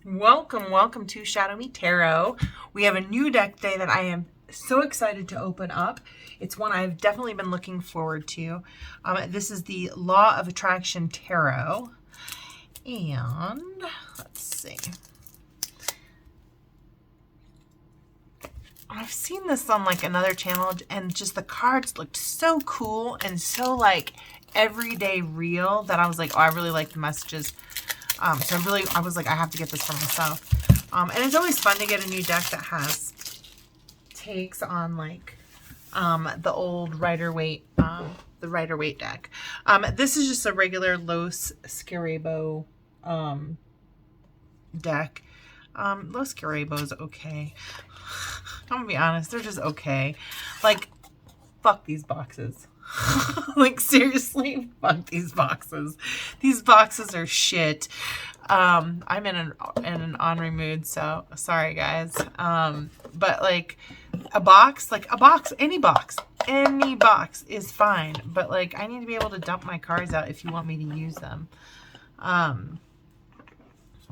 Welcome to ShadowMeTarot. We have a new deck today that I am so excited to open up. It's one I've definitely been looking forward to. This is the Law of Attraction Tarot. And let's see. I've seen this on like another channel and just the cards looked so cool and so like everyday real that I was like, oh, I really like the messages. So I was like, I have to get this for myself. And it's always fun to get a new deck that has takes on like the old Rider-Waite, the Rider-Waite deck. This is just a regular Los Scarabeo deck. Los Scarabeo is okay. I'm gonna be honest, they're just okay. Like, fuck these boxes. Like, seriously, fuck these boxes. These boxes are shit. I'm in an ornery mood, so sorry guys. But like a box, any box is fine. But like, I need to be able to dump my cards out if you want me to use them.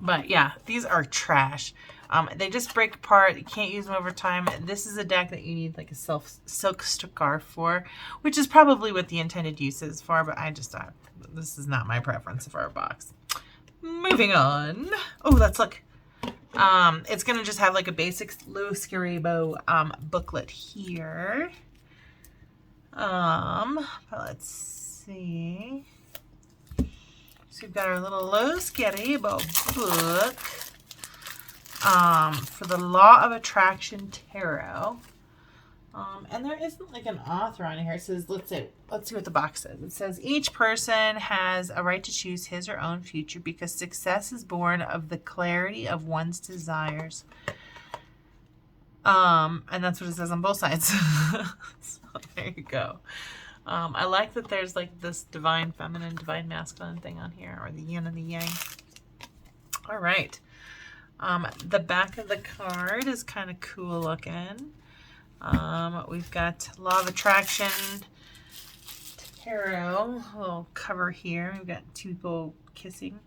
But yeah, these are trash. They just break apart. You can't use them over time. This is a deck that you need like a silk scarf for, which is probably what the intended use is for, but I just thought this is not my preference for a box. Moving on. Oh, let's look. It's going to just have like a basic Los Scarabeo booklet here. But let's see. So we've got our little Los Scarabeo book. For the Law of Attraction Tarot. And there isn't like an author on here. It says, let's see what the box says. It says, each person has a right to choose his or own future because success is born of the clarity of one's desires. And that's what it says on both sides. So there you go. I like that there's like this divine feminine, divine masculine thing on here, or the yin and the yang. All right. The back of the card is kind of cool looking. We've got Law of Attraction Tarot, a little cover here. We've got two people kissing.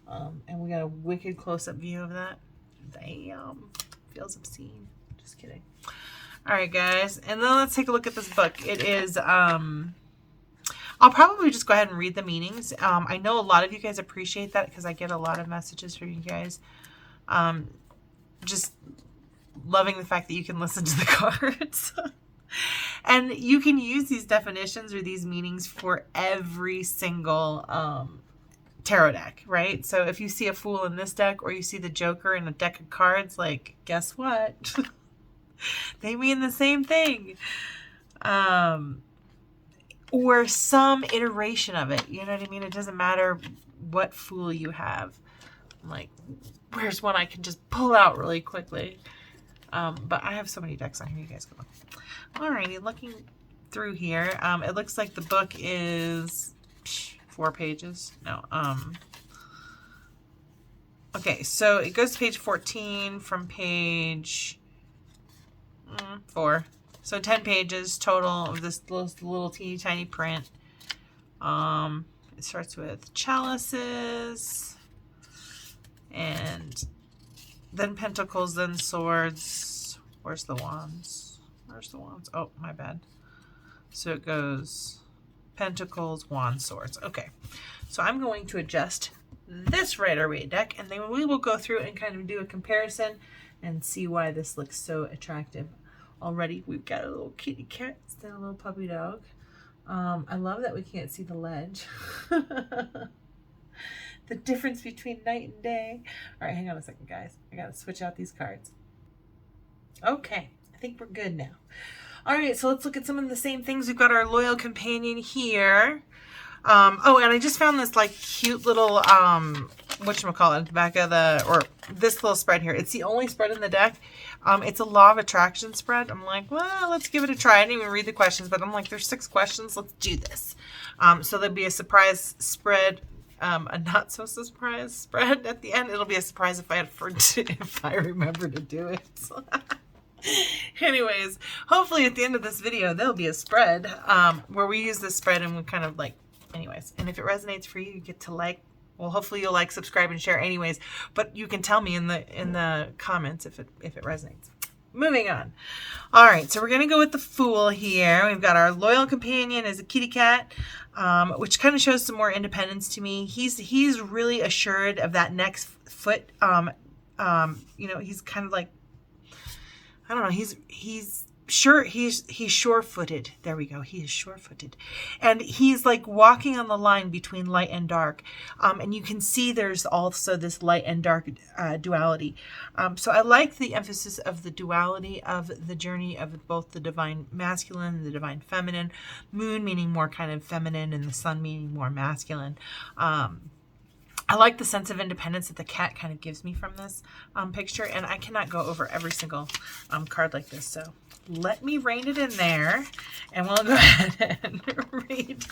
And we got a wicked close-up view of that. Damn. Feels obscene. Just kidding. Alright, guys. And then let's take a look at this book. It is, I'll probably just go ahead and read the meanings. I know a lot of you guys appreciate that because I get a lot of messages from you guys. Just loving the fact that you can listen to the cards. And you can use these definitions or these meanings for every single tarot deck, right? So if you see a Fool in this deck or you see the Joker in a deck of cards, like, guess what? They mean the same thing. Or some iteration of it. You know what I mean? It doesn't matter what Fool you have. Like, where's one I can just pull out really quickly? But I have so many decks on here. You guys go look. Alrighty, looking through here. It looks like the book is 4 pages. No. Okay, so it goes to page 14 from page 4. So 10 pages total of this little teeny tiny print. It starts with Chalices. And then Pentacles, then Swords. Where's the Wands? Where's the Wands? Oh, my bad. So it goes Pentacles, Wands, Swords. Okay. So I'm going to adjust this Rider-Waite deck, and then we will go through and kind of do a comparison and see why this looks so attractive. Already, we've got a little kitty cat, then a little puppy dog. I love that we can't see the ledge. The difference between night and day. All right, hang on a second, guys. I got to switch out these cards. Okay, I think we're good now. All right, so let's look at some of the same things. We've got our loyal companion here. Oh, and I just found this like cute little, whatchamacallit, at the back of or this little spread here. It's the only spread in the deck. It's a Law of Attraction spread. I'm like, well, let's give it a try. I didn't even read the questions, but I'm like, there's 6 questions. Let's do this. So there'll be a surprise spread. A not so surprise spread at the end. It'll be a surprise if I remember to do it. Anyways, hopefully at the end of this video there'll be a spread where we use this spread and we kind of like, anyways. And if it resonates for you, you get to like, Well, hopefully you'll like, subscribe, and share anyways. But you can tell me in the comments if it resonates. Moving on. All right, so we're going to go with the Fool here. We've got our loyal companion as a kitty cat, which kind of shows some more independence to me. He's really assured of that next foot. You know, he's kind of like, I don't know, he's sure-footed. There we go. He is sure-footed. And he's like walking on the line between light and dark. And you can see there's also this light and dark duality. So I like the emphasis of the duality of the journey of both the divine masculine and the divine feminine. Moon meaning more kind of feminine and the sun meaning more masculine. I like the sense of independence that the cat kind of gives me from this picture. And I cannot go over every single card like this. So let me rein it in there and we'll go ahead and read.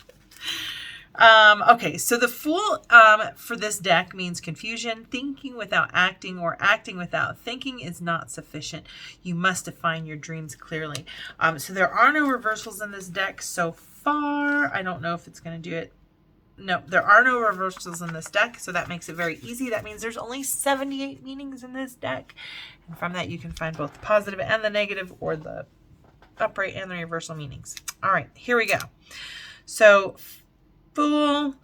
Okay, so the Fool for this deck means confusion. Thinking without acting or acting without thinking is not sufficient. You must define your dreams clearly. So there are no reversals in this deck so far. I don't know if it's going to do it. No, there are no reversals in this deck, so that makes it very easy. That means there's only 78 meanings in this deck. And from that, you can find both the positive and the negative, or the upright and the reversal meanings. All right, here we go. So, Fool.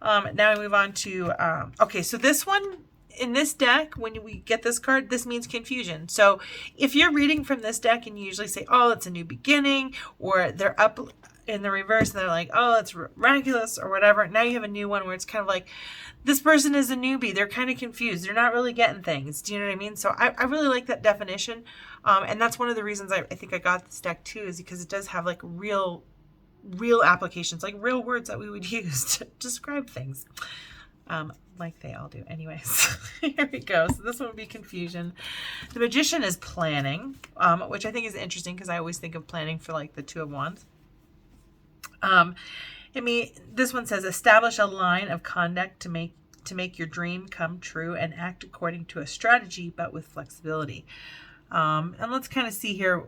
Now we move on to, okay, so this one, in this deck, when we get this card, this means confusion. So if you're reading from this deck and you usually say, oh, it's a new beginning, or they're up in the reverse and they're like, oh, it's miraculous or whatever. Now you have a new one where it's kind of like, this person is a newbie. They're kind of confused. They're not really getting things. Do you know what I mean? So I really like that definition. And that's one of the reasons I think I got this deck too, is because it does have like real applications, like real words that we would use to describe things. Like they all do. Anyways, here we go. So this one would be confusion. The Magician is planning, which I think is interesting because I always think of planning for like the Two of Wands. This one says, establish a line of conduct to make your dream come true and act according to a strategy, but with flexibility. And let's kind of see here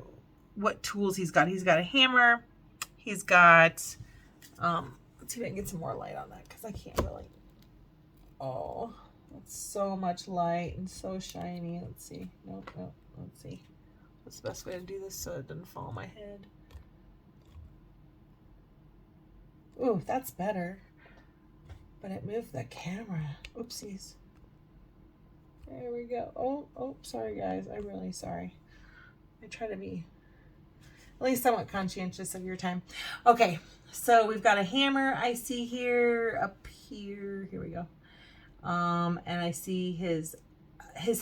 what tools he's got. He's got a hammer. He's got, let's see if I can get some more light on that, because I can't really. Oh, that's so much light and so shiny. Let's see. Nope. Let's see. What's the best way to do this so it doesn't fall on my head? Ooh, that's better. But it moved the camera. Oopsies. There we go. Oh, sorry guys. I'm really sorry. I try to be at least somewhat conscientious of your time. Okay, so we've got a hammer I see here, up here. Here we go. And I see his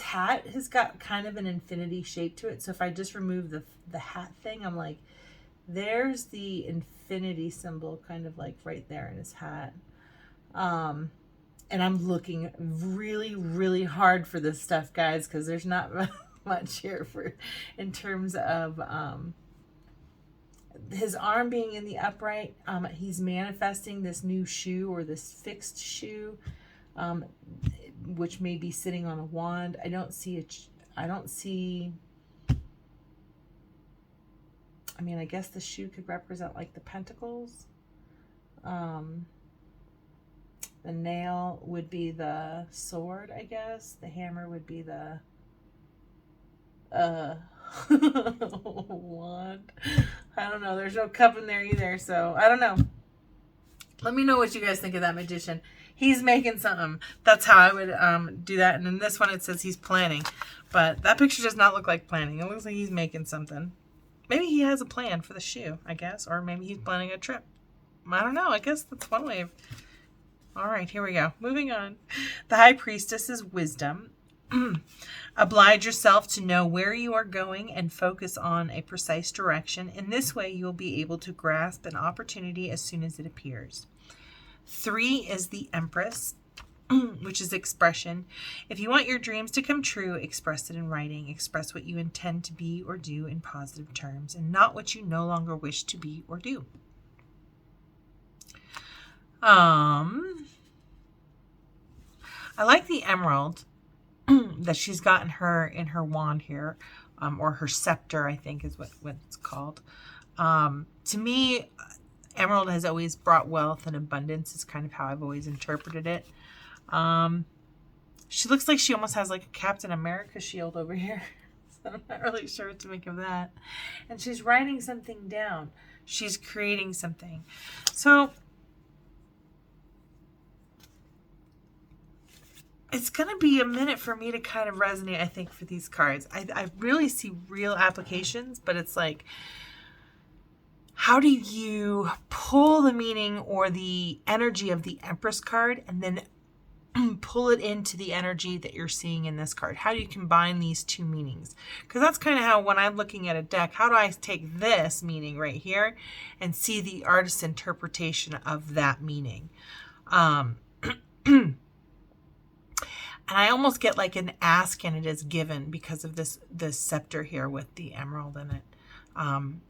hat has got kind of an infinity shape to it. So if I just remove the hat thing, I'm like, there's the infinity symbol kind of like right there in his hat. And I'm looking really, really hard for this stuff, guys, because there's not much here in terms of his arm being in the upright. He's manifesting this new shoe, or this fixed shoe, which may be sitting on a wand. I don't see I mean, I guess the shoe could represent like the Pentacles. The nail would be the sword, I guess. The hammer would be the wand. I don't know. There's no cup in there either, so I don't know. Let me know what you guys think of that Magician. He's making something. That's how I would do that. And in this one, it says he's planning. But that picture does not look like planning. It looks like he's making something. Maybe he has a plan for the shoe, I guess. Or maybe he's planning a trip. I don't know. I guess that's one way of... All right, here we go. Moving on. The High Priestess is wisdom. Oblige yourself to know where you are going and focus on a precise direction. In this way, you'll be able to grasp an opportunity as soon as it appears. 3 is the Empress, which is expression. If you want your dreams to come true, express it in writing. Express what you intend to be or do in positive terms, and not what you no longer wish to be or do. I like the emerald that she's got in her wand here, or her scepter, I think is what it's called. To me, emerald has always brought wealth and abundance. Is kind of how I've always interpreted it. She looks like she almost has like a Captain America shield over here. So I'm not really sure what to make of that. And she's writing something down. She's creating something. So it's going to be a minute for me to kind of resonate, I think, for these cards. I really see real applications, but it's like, how do you pull the meaning or the energy of the Empress card and then pull it into the energy that you're seeing in this card? How do you combine these two meanings? Because that's kind of how, when I'm looking at a deck, how do I take this meaning right here and see the artist's interpretation of that meaning? And I almost get like an ask and it is given because of this scepter here with the emerald in it.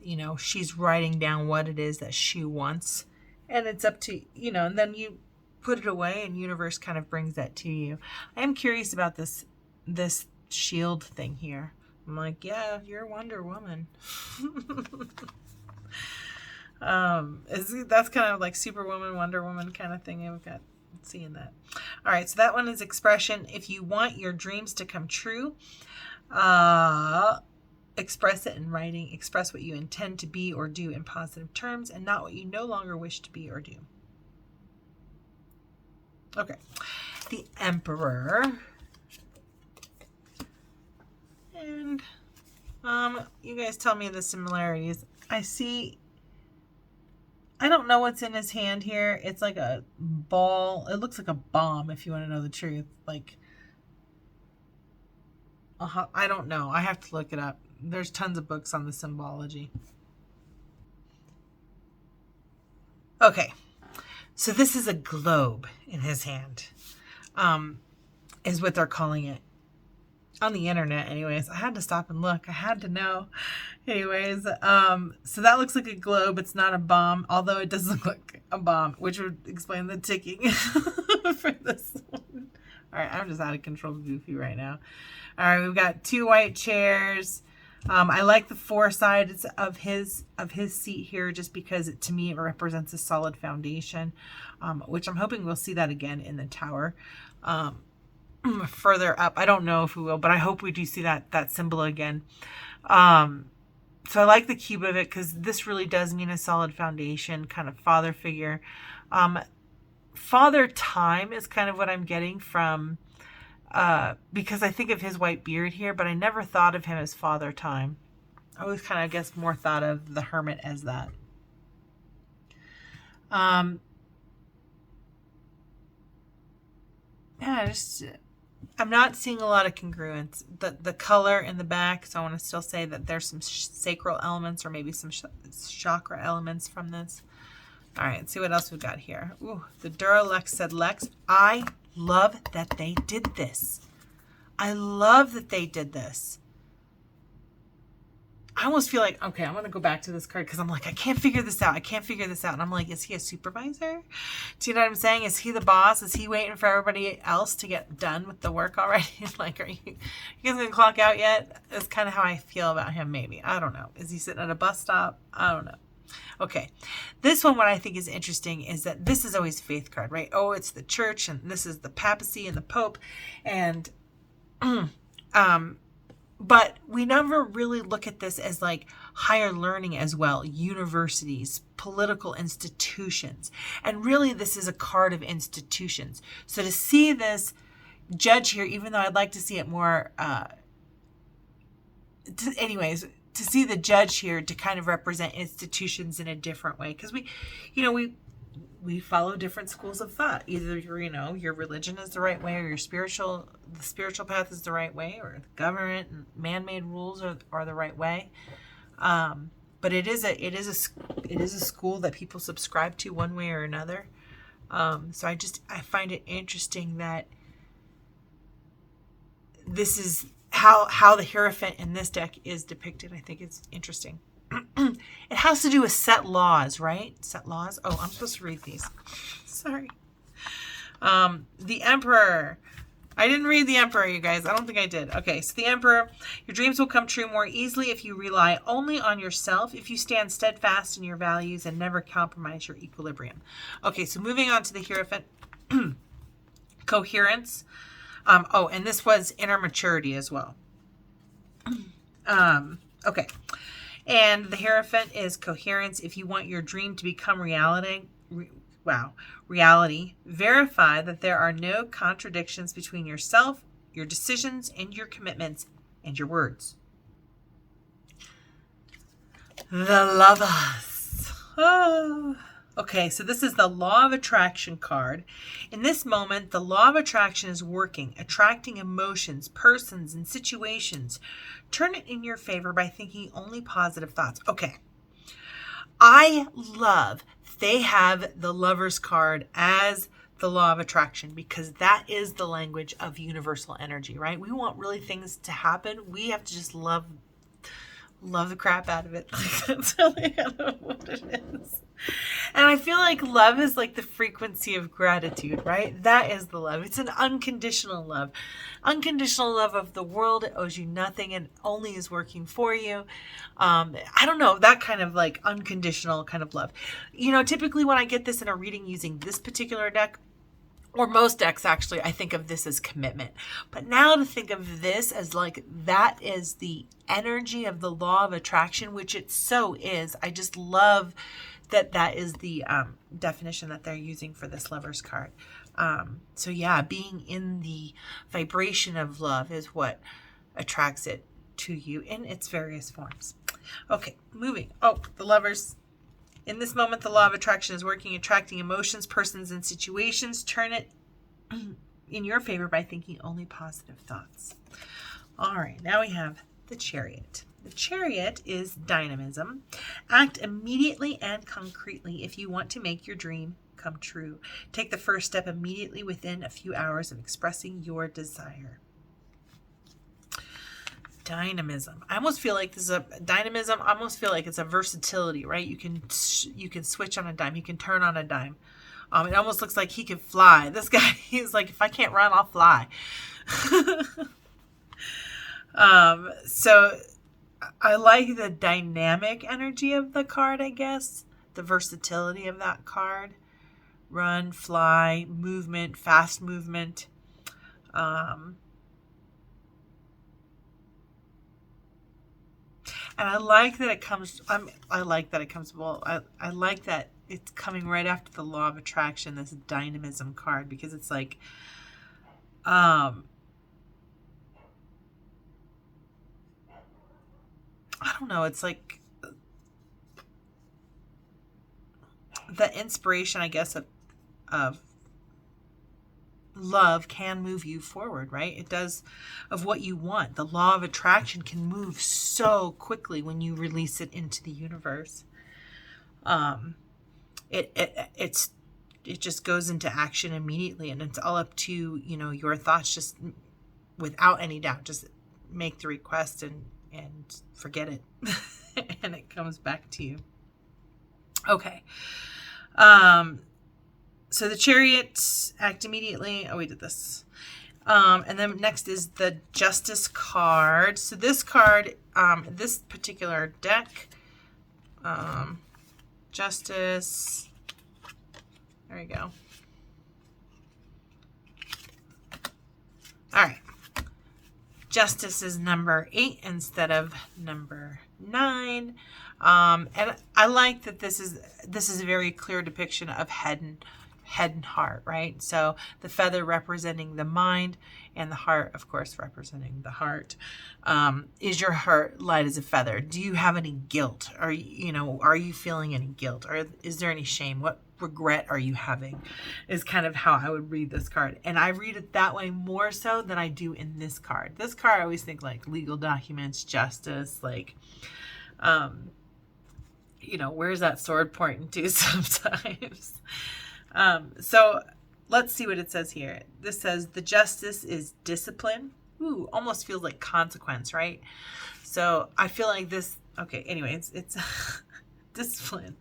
You know, she's writing down what it is that she wants, and it's up to, you know, and then you put it away and universe kind of brings that to you. I am curious about this shield thing here. I'm like, yeah, you're Wonder Woman. That's kind of like Superwoman, Wonder Woman kind of thing. I've got seeing that. All right, so that one is expression. If you want your dreams to come true, express it in writing. Express what you intend to be or do in positive terms and not what you no longer wish to be or do. Okay. The Emperor. And you guys tell me the similarities. I don't know what's in his hand here. It's like a ball. It looks like a bomb, if you want to know the truth. Like, I don't know. I have to look it up. There's tons of books on the symbology. Okay. So this is a globe in his hand, is what they're calling it. On the internet, anyways. I had to stop and look. I had to know. Anyways, so that looks like a globe. It's not a bomb, although it does look like a bomb, which would explain the ticking for this one. All right, I'm just out of control goofy right now. All right, we've got 2 white chairs. I like the 4 sides of his seat here just because to me it represents a solid foundation, which I'm hoping we'll see that again in the tower. Further up, I don't know if we will, but I hope we do see that symbol again. So I like the cube of it because this really does mean a solid foundation, kind of father figure. Father time is kind of what I'm getting from, because I think of his white beard here, but I never thought of him as father time. I always kind of, I guess, more thought of the hermit as that. Yeah, I'm not seeing a lot of congruence. The color in the back, so I want to still say that there's some sacral elements or maybe some chakra elements from this. All right, let's see what else we've got here. Ooh, the Duralex said Lex. I love that they did this. I love that they did this. I almost feel like, okay, I'm going to go back to this card because I'm like, I can't figure this out. I can't figure this out. And I'm like, is he a supervisor? Do you know what I'm saying? Is he the boss? Is he waiting for everybody else to get done with the work already? Like, are you guys going to clock out yet? That's kind of how I feel about him, maybe. I don't know. Is he sitting at a bus stop? I don't know. Okay. This one, what I think is interesting is that this is always faith card, right? Oh, it's the church, and this is the papacy and the pope. And, but we never really look at this as like higher learning as well, universities, political institutions. And really this is a card of institutions. So to see this judge here, even though I'd like to see it more, to see the judge here to kind of represent institutions in a different way. Because we follow different schools of thought. Either, your religion is the right way, or the spiritual path is the right way, or the government and man-made rules are the right way. But it is a school that people subscribe to one way or another. So I find it interesting that this is how the Hierophant in this deck is depicted. I think it's interesting. It has to do with set laws, right? Set laws. Oh, I'm supposed to read these. Sorry. The Emperor. I didn't read the Emperor, you guys. I don't think I did. Okay, so the Emperor. Your dreams will come true more easily if you rely only on yourself, if you stand steadfast in your values and never compromise your equilibrium. Okay, so moving on to the Hierophant. coherence. Oh, and this was inner maturity as well. Okay. And the Hierophant is coherence. If you want your dream to become reality, verify that there are no contradictions between yourself, your decisions, and your commitments, and your words. The Lovers. Oh. Okay, so this is the Law of Attraction card. In this moment, the Law of Attraction is working, attracting emotions, persons, and situations. Turn it in your favor by thinking only positive thoughts. Okay. I love they have the Lovers card as the Law of Attraction because that is the language of universal energy, right? We want really things to happen. We have to just love the crap out of it. That's really what it is. And I feel like love is like the frequency of gratitude, right? That is the love. It's an unconditional love. Unconditional love of the world. It owes you nothing and only is working for you. I don't know, that kind of like unconditional kind of love. You know, typically when I get this in a reading using this particular deck, or most decks actually, I think of this as commitment. But now to think of this as like that is the energy of the Law of Attraction, which it so is. I just love that is the definition that they're using for this Lovers card. So yeah, being in the vibration of love is what attracts it to you in its various forms. Okay, moving. Oh, the Lovers. In this moment, the Law of Attraction is working, attracting emotions, persons, and situations. Turn it in your favor by thinking only positive thoughts. All right, now we have the Chariot. The Chariot is dynamism. Act immediately and concretely if you want to make your dream come true. Take the first step immediately within a few hours of expressing your desire. Dynamism. I almost feel like this is a dynamism. I almost feel like it's a versatility, right? You can switch on a dime. You can turn on a dime. It almost looks like he could fly. This guy, he's like, if I can't run, I'll fly. So I like the dynamic energy of the card, I guess. The versatility of that card. Run, fly, movement, fast movement. And I like that it comes, I like that it's coming right after the Law of Attraction, this dynamism card, because it's like, I don't know, it's like the inspiration, I guess, of love can move you forward, right? It does, of what you want. The Law of Attraction can move so quickly when you release it into the universe. It just goes into action immediately, and it's all up to, you know, your thoughts. Just without any doubt, just make the request and forget it. And it comes back to you. Okay. So the Chariot, act immediately. Oh, we did this. And then next is the Justice card. So this card, this particular deck, Justice. There we go. All right. Justice is number 8 instead of number 9. And I like that this is a very clear depiction of head and heart, right? So the feather representing the mind and the heart, of course, representing the heart. Is your heart light as a feather? Do you have any guilt? Are you feeling any guilt? Or is there any shame? What regret are you having? Is kind of how I would read this card. And I read it that way more so than I do in this card. This card, I always think like legal documents, justice, like, where's that sword pointing to sometimes? So let's see what it says here. This says the justice is discipline. Ooh, almost feels like consequence, right? So I feel like this, okay, anyway, it's discipline.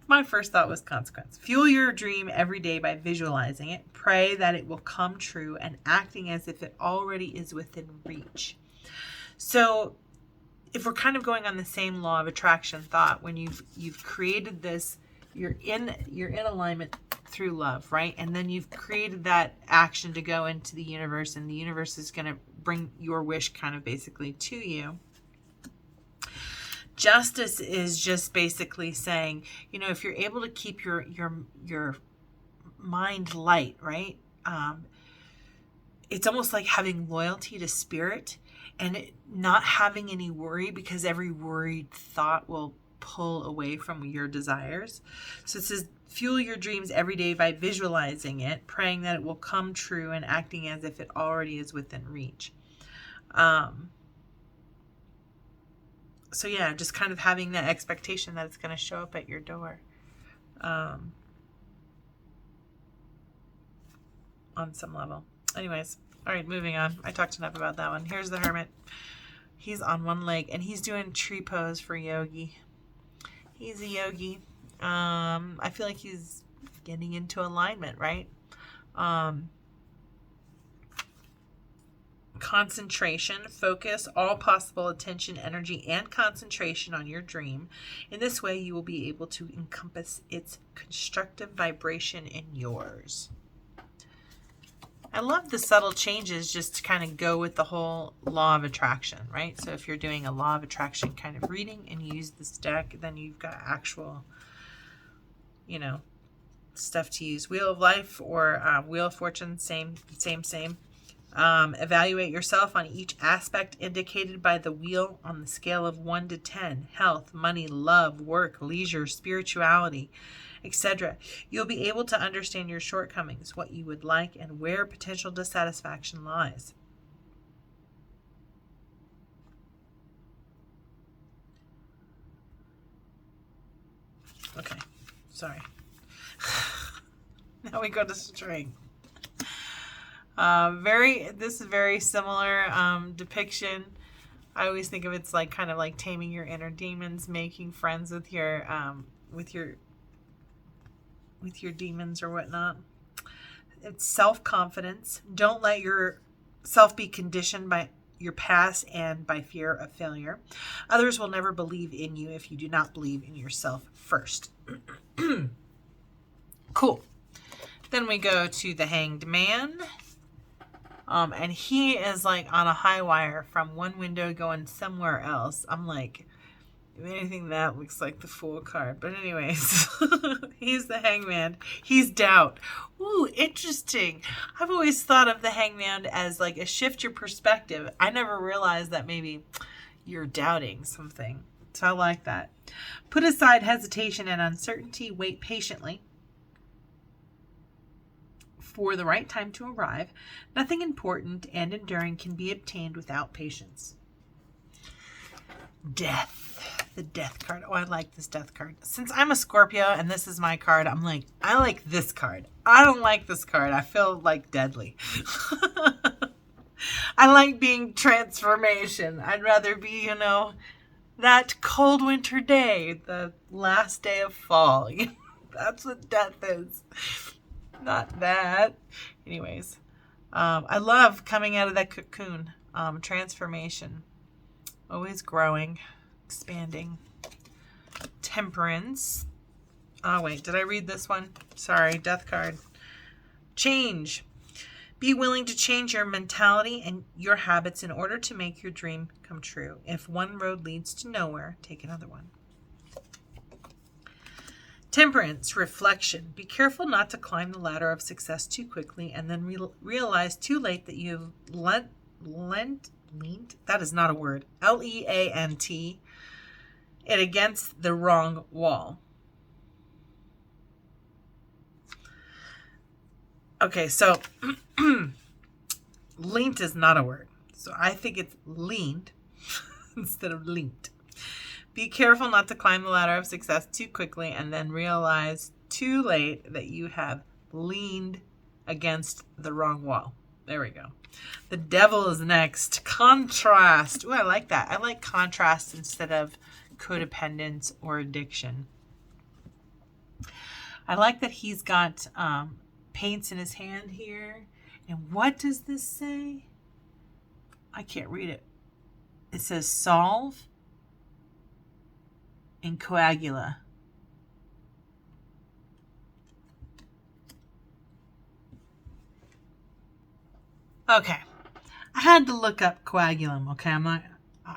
My first thought was consequence. Fuel your dream every day by visualizing it. Pray that it will come true and acting as if it already is within reach. So if we're kind of going on the same Law of Attraction thought, when you've created this, you're in alignment through love, right? And then you've created that action to go into the universe, and the universe is going to bring your wish kind of basically to you. Justice is just basically saying, you know, if you're able to keep your mind light, right? It's almost like having loyalty to spirit and not having any worry, because every worried thought will pull away from your desires. So it says, fuel your dreams every day by visualizing it, praying that it will come true, and acting as if it already is within reach. So yeah, just kind of having that expectation that it's going to show up at your door. On some level. Anyways, all right, moving on. I talked enough about that one. Here's the Hermit. He's on one leg and he's doing tree pose for yogi. He's a yogi. I feel like he's getting into alignment, right? Concentration, focus all possible attention, energy, and concentration on your dream. In this way, you will be able to encompass its constructive vibration in yours. I love the subtle changes just to kind of go with the whole law of attraction, right? So if you're doing a law of attraction kind of reading and you use this deck, then you've got actual, you know, stuff to use. Wheel of Life or Wheel of Fortune, same. Evaluate yourself on each aspect indicated by the wheel on the scale of 1 to 10. Health, money, love, work, leisure, spirituality, etc. You'll be able to understand your shortcomings, what you would like, and where potential dissatisfaction lies. Okay, sorry. Now we go to Strength. This is very similar depiction. I always think of it's like kind of like taming your inner demons, making friends with your demons or whatnot. It's self-confidence. Don't let yourself be conditioned by your past and by fear of failure. Others will never believe in you if you do not believe in yourself first. Cool. Then we go to the Hanged Man. And he is like on a high wire from one window going somewhere else. I'm like, if anything, that looks like the Fool card. But anyways, he's the Hangman. He's doubt. Ooh, interesting. I've always thought of the Hangman as like a shift your perspective. I never realized that maybe you're doubting something. So I like that. Put aside hesitation and uncertainty. Wait patiently for the right time to arrive. Nothing important and enduring can be obtained without patience. Death. The Death card. Oh, I like this Death card. Since I'm a Scorpio and this is my card, I'm like, I like this card. I don't like this card. I feel like deadly. I like being transformation. I'd rather be, you know, that cold winter day, the last day of fall. That's what death is. Not that. Anyways, I love coming out of that cocoon. Transformation. Always growing, expanding. Temperance. Oh, wait. Did I read this one? Sorry. Death card. Change. Be willing to change your mentality and your habits in order to make your dream come true. If one road leads to nowhere, take another one. Temperance, reflection. Be careful not to climb the ladder of success too quickly and then realize too late that you've leant, that is not a word, Leant, it against the wrong wall. Okay, so leant is not a word. So I think it's leaned instead of leant. Be careful not to climb the ladder of success too quickly and then realize too late that you have leaned against the wrong wall. There we go. The Devil is next. Contrast. Ooh, I like that. I like contrast instead of codependence or addiction. I like that he's got paints in his hand here. And what does this say? I can't read it. It says solve and coagula. Okay. I had to look up coagulum. Okay.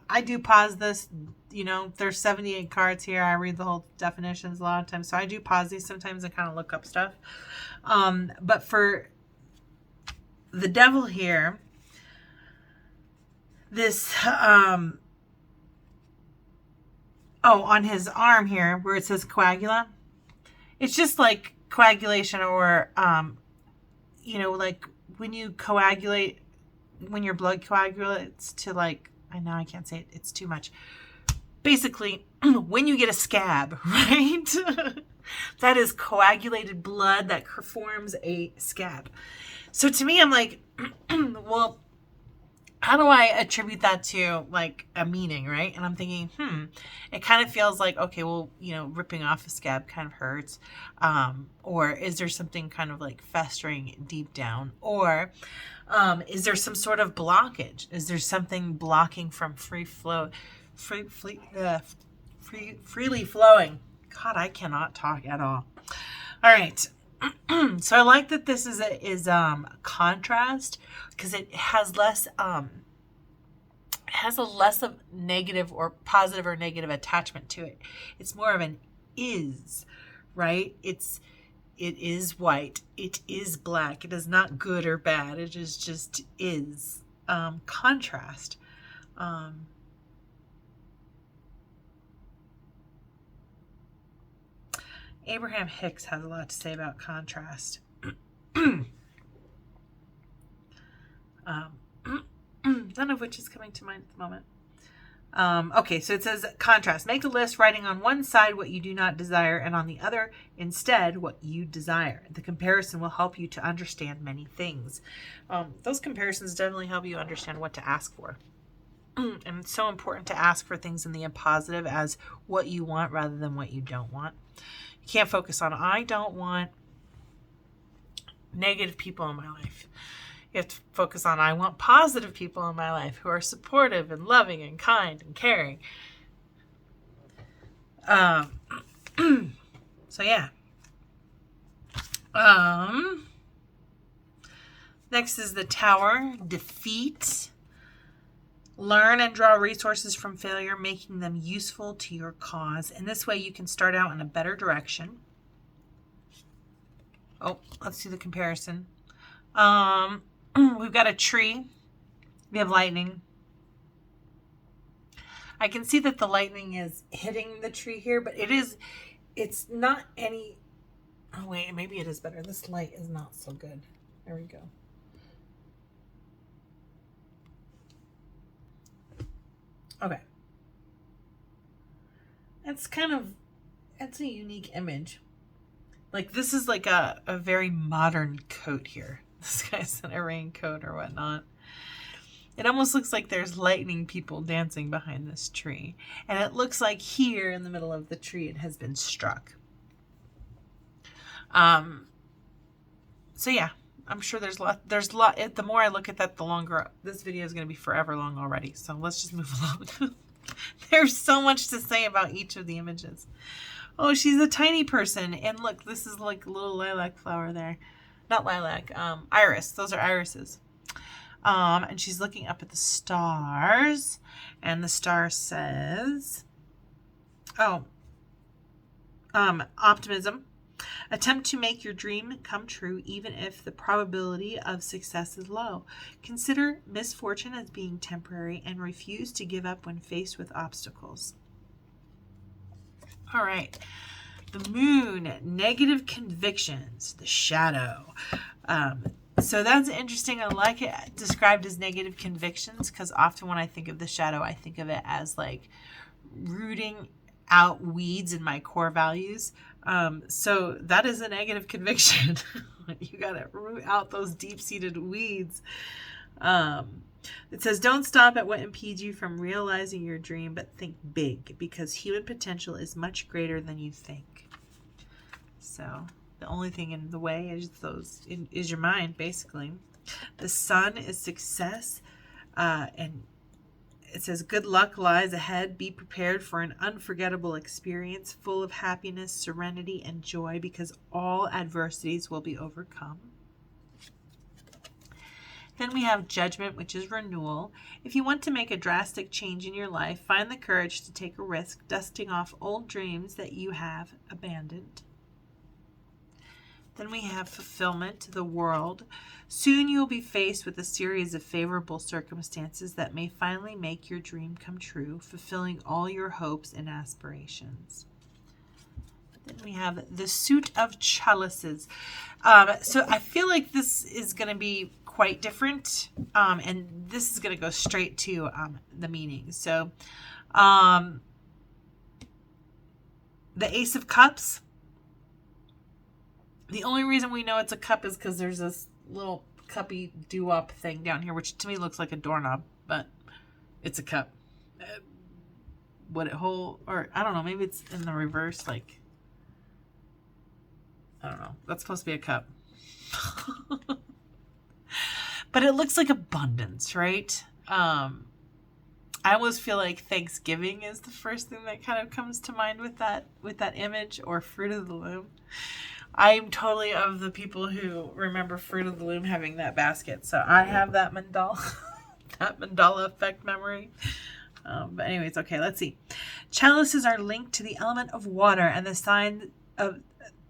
I do pause this. You know, there's 78 cards here. I read the whole definitions a lot of times. So I do pause these sometimes and kind of look up stuff. But for the devil here, this, on his arm here where it says coagula, it's just like coagulation or, you know, like when you coagulate, when your blood coagulates to like, I know I can't say it, it's too much. Basically, when you get a scab, right? That is coagulated blood that forms a scab. So to me, I'm like, well, how do I attribute that to like a meaning, right? And I'm thinking, it kind of feels like, okay, well, you know, ripping off a scab kind of hurts. Or is there something kind of like festering deep down? Or is there some sort of blockage? Is there something blocking from freely flowing? God, I cannot talk at all. All right. So I like that this is contrast because it has less a less of negative or positive or negative attachment to it. It's more of an is, right? It is white. It is black. It is not good or bad. It is just is. Contrast. Abraham Hicks has a lot to say about contrast. None of which is coming to mind at the moment. Okay, so it says contrast. Make a list writing on one side what you do not desire and on the other instead what you desire. The comparison will help you to understand many things. Those comparisons definitely help you understand what to ask for. And it's so important to ask for things in the positive as what you want rather than what you don't want. You can't focus on, I don't want negative people in my life. You have to focus on, I want positive people in my life who are supportive and loving and kind and caring. So yeah. Next is the Tower. Defeat. Learn and draw resources from failure, making them useful to your cause. And this way you can start out in a better direction. Oh, let's do the comparison. We've got a tree. We have lightning. I can see that the lightning is hitting the tree here, but it's not any, oh wait, maybe it is better. This light is not so good. There we go. Okay. It's a unique image. Like this is like a very modern coat here. This guy's in a raincoat or whatnot. It almost looks like there's lightning people dancing behind this tree. And it looks like here in the middle of the tree it has been struck. So yeah, I'm sure there's a lot. The more I look at that, the longer this video is going to be forever long already. So let's just move along. There's so much to say about each of the images. Oh, she's a tiny person. And look, this is like a little lilac flower there. Not lilac, iris. Those are irises. And she's looking up at the stars. And the star says, optimism. Attempt to make your dream come true even if the probability of success is low. Consider misfortune as being temporary and refuse to give up when faced with obstacles. All right. The moon, negative convictions, the shadow. So that's interesting. I like it described as negative convictions because often when I think of the shadow, I think of it as like rooting out weeds in my core values. So that is a negative conviction. You got to root out those deep-seated weeds. It says, don't stop at what impedes you from realizing your dream, but think big because human potential is much greater than you think. So the only thing in the way is your mind, basically. The sun is success, and it says, good luck lies ahead. Be prepared for an unforgettable experience full of happiness, serenity, and joy because all adversities will be overcome. Then we have Judgment, which is renewal. If you want to make a drastic change in your life, find the courage to take a risk, dusting off old dreams that you have abandoned. Then we have Fulfillment, the world. Soon you will be faced with a series of favorable circumstances that may finally make your dream come true, fulfilling all your hopes and aspirations. Then we have the Suit of Chalices. So I feel like this is going to be quite different, and this is going to go straight to the meaning. So the Ace of Cups. The only reason we know it's a cup is because there's this little cuppy doo-wop thing down here, which to me looks like a doorknob, but it's a cup. Would it hold, or I don't know, maybe it's in the reverse, like, I don't know. That's supposed to be a cup. But it looks like abundance, right? I always feel like Thanksgiving is the first thing that kind of comes to mind with that image, or Fruit of the Loom. I'm totally of the people who remember Fruit of the Loom having that basket. So I have that mandala, that mandala effect memory. But anyways, okay, let's see. Chalices are linked to the element of water and the signs of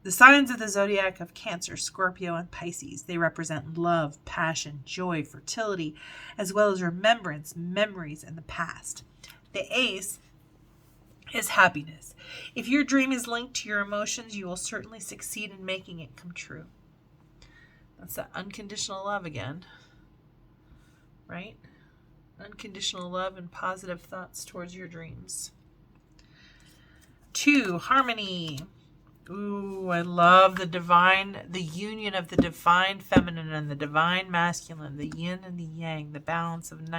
the zodiac of Cancer, Scorpio, and Pisces. They represent love, passion, joy, fertility, as well as remembrance, memories, and the past. The Ace is happiness. If your dream is linked to your emotions, you will certainly succeed in making it come true. That's that unconditional love again, right? Unconditional love and positive thoughts towards your dreams. 2, harmony. Ooh, I love the union of the divine feminine and the divine masculine, the yin and the yang, the balance of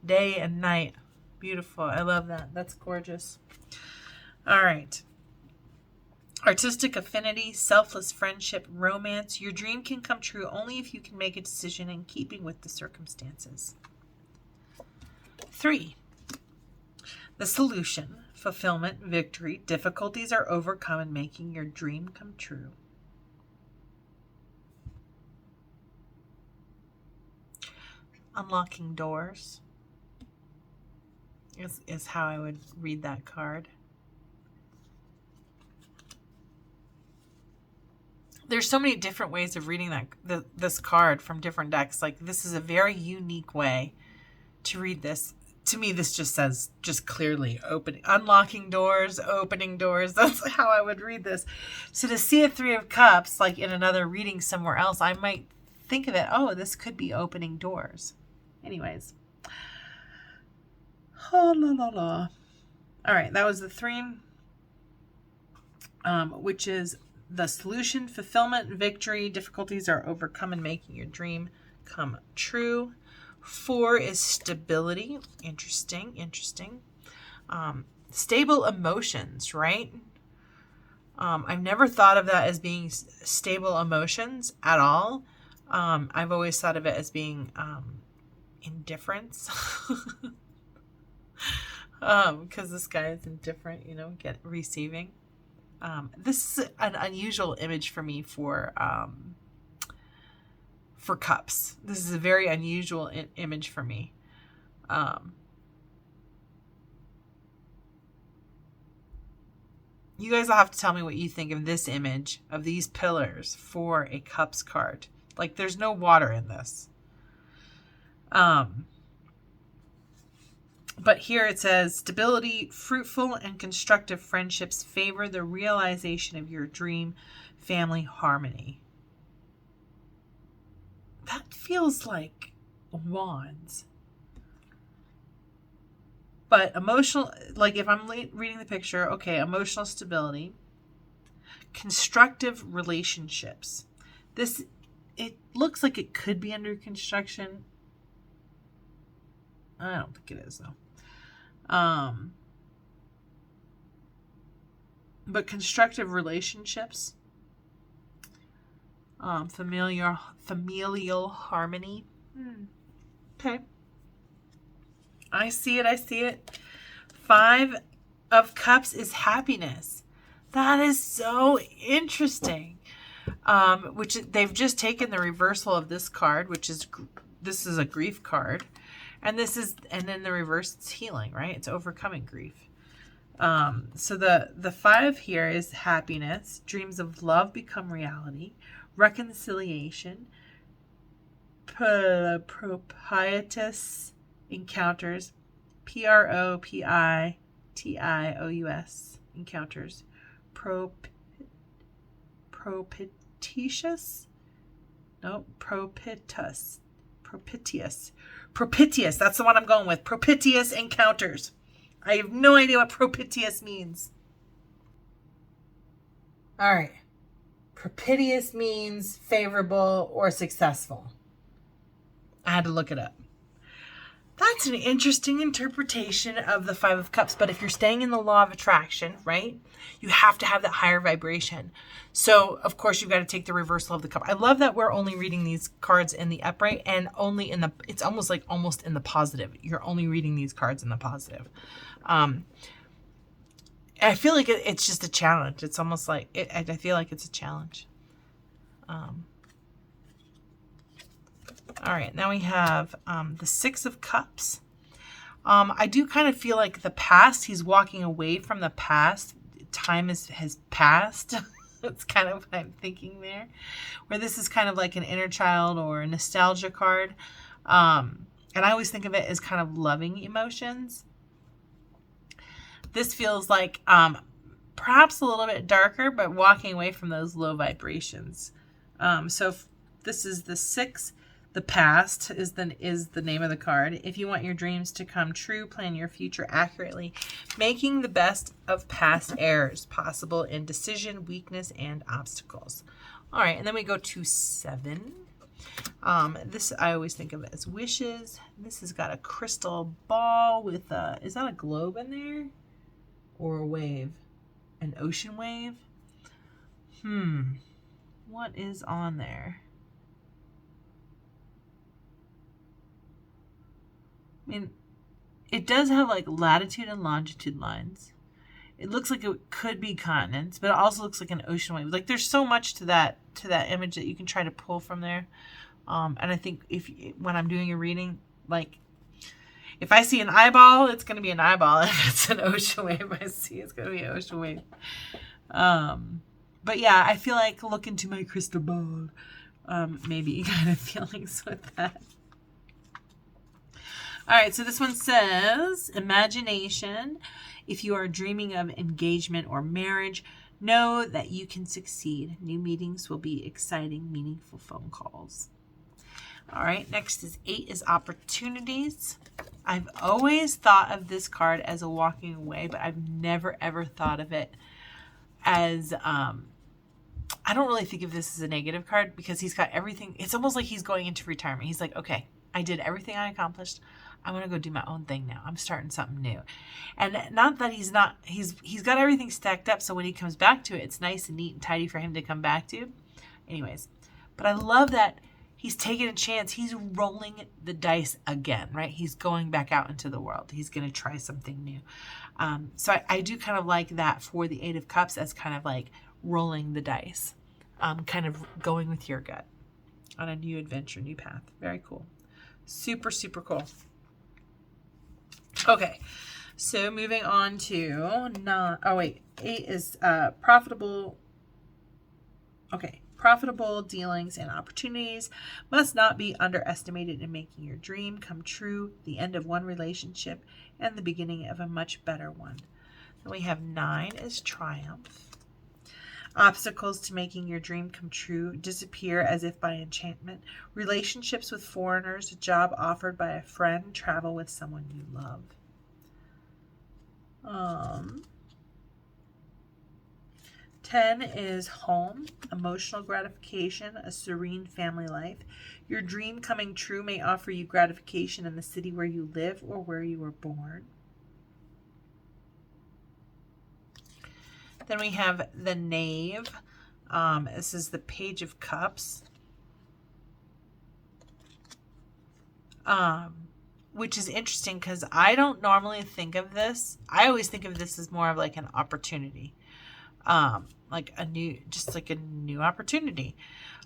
day and night. Beautiful. I love that. That's gorgeous. All right. Artistic affinity, selfless friendship, romance. Your dream can come true only if you can make a decision in keeping with the circumstances. 3, the solution, fulfillment, victory. Difficulties are overcome in making your dream come true. Unlocking doors is how I would read that card. There's so many different ways of reading this card from different decks. Like, this is a very unique way to read this. To me, this just says, just clearly, unlocking doors, opening doors. That's how I would read this. So to see a 3 of Cups, like in another reading somewhere else, I might think of it, oh, this could be opening doors. Anyways. Oh, la, la, la. All right, that was the 3, which is the solution, fulfillment, victory. Difficulties are overcome in making your dream come true. 4 is stability. Interesting. Stable emotions, right? I've never thought of that as being stable emotions at all. I've always thought of it as being indifference. Because this guy is indifferent, receiving. This is an unusual image for me for cups. This is a very unusual image for me. You guys will have to tell me what you think of this image of these pillars for a cups card. Like, there's no water in this. But here it says, stability, fruitful and constructive friendships favor the realization of your dream, family harmony. That feels like wands. But emotional, like if I'm reading the picture, okay, emotional stability, constructive relationships. It looks like it could be under construction. I don't think it is, though. But constructive relationships, familial harmony. Okay. I see it. 5 of Cups is happiness. That is so interesting. Which they've just taken the reversal of this card, which is this is a grief card. And then the reverse, it's healing, right? It's overcoming grief. So the 5 here is happiness. Dreams of love become reality. Reconciliation. Propitious encounters. Propitious encounters. Propitious? No, propitious. Propitious. That's the one I'm going with. Propitious encounters. I have no idea what propitious means. All right. Propitious means favorable or successful. I had to look it up. That's an interesting interpretation of the 5 of Cups. But if you're staying in the law of attraction, right, you have to have that higher vibration. So, of course, you've got to take the reversal of the cup. I love that we're only reading these cards in the upright and only in the, it's almost in the positive. You're only reading these cards in the positive. I feel like it's just a challenge. It's almost like, I feel like it's a challenge. All right, now we have the 6 of Cups. I do kind of feel like the past, he's walking away from the past. Time has passed. That's kind of what I'm thinking there. Where this is kind of like an inner child or a nostalgia card. And I always think of it as kind of loving emotions. This feels like perhaps a little bit darker, but walking away from those low vibrations. So if this is the 6. The past is the name of the card. If you want your dreams to come true, plan your future accurately, making the best of past errors, possible indecision, weakness, and obstacles. All right, and then we go to 7. This I always think of it as wishes. This has got a crystal ball with is that a globe in there? Or a wave? An ocean wave? What is on there? I mean, it does have like latitude and longitude lines. It looks like it could be continents, but it also looks like an ocean wave. Like there's so much to that image that you can try to pull from there. And I think when I'm doing a reading, like if I see an eyeball, it's going to be an eyeball. If it's an ocean wave, I see it's going to be an ocean wave. But yeah, I feel like look into my crystal ball. Maybe kind of feelings with that. All right, so this one says, imagination. If you are dreaming of engagement or marriage, know that you can succeed. New meetings will be exciting, meaningful phone calls. All right, next is 8 is opportunities. I've always thought of this card as a walking away, but I've never, ever thought of it as, I don't really think of this as a negative card because he's got everything. It's almost like he's going into retirement. He's like, okay, I did everything I accomplished. I'm going to go do my own thing now. I'm starting something new. And not that he's got everything stacked up. So when he comes back to it, it's nice and neat and tidy for him to come back to. Anyways, but I love that he's taking a chance. He's rolling the dice again, right? He's going back out into the world. He's going to try something new. So I do kind of like that for the 8 of Cups as kind of like rolling the dice, kind of going with your gut on a new adventure, new path. Very cool. Super, super cool. Okay, so moving on to 8 is profitable. Okay, profitable dealings and opportunities must not be underestimated in making your dream come true, the end of one relationship and the beginning of a much better one. Then we have 9 is triumph. Obstacles to making your dream come true disappear as if by enchantment. Relationships with foreigners, a job offered by a friend, travel with someone you love. 10 is home, emotional gratification, a serene family life. Your dream coming true may offer you gratification in the city where you live or where you were born. Then we have the Knave. This is the Page of Cups. Which is interesting because I don't normally think of this. I always think of this as more of like an opportunity. Like a new opportunity.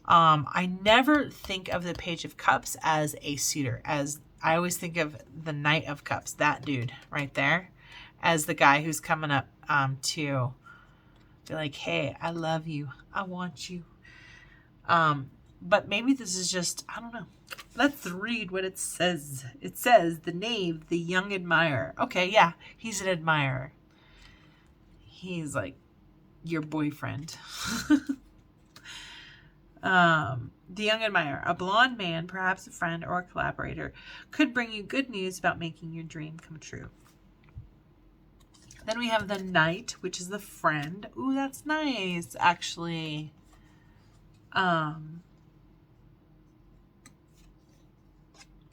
I never think of the Page of Cups as a suitor, as I always think of the Knight of Cups, that dude right there, as the guy who's coming up to be like, hey, I love you. I want you. But maybe this is just, I don't know. Let's read what it says. It says, the Knave, the young admirer. Okay, yeah, he's an admirer. He's like your boyfriend. The young admirer, a blonde man, perhaps a friend or a collaborator, could bring you good news about making your dream come true. Then we have the Knight, which is the friend. Ooh, that's nice, actually.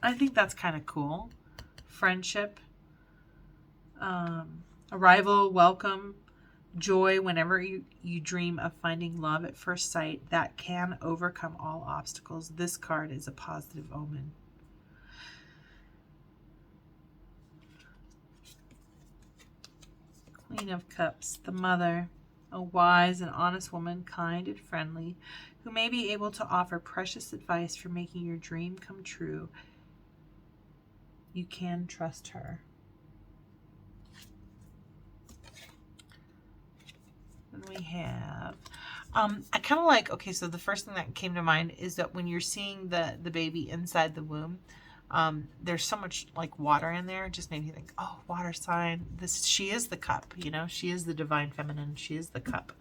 I think that's kind of cool. Friendship, arrival, welcome, joy whenever you dream of finding love at first sight that can overcome all obstacles. This card is a positive omen. Queen of Cups, the mother, a wise and honest woman, kind and friendly, who may be able to offer precious advice for making your dream come true. You can trust her. Then we have, I kind of like, okay, so the first thing that came to mind is that when you're seeing the baby inside the womb, there's so much like water in there. It just made me think, oh, water sign. She is the cup, you know, she is the divine feminine. She is the cup.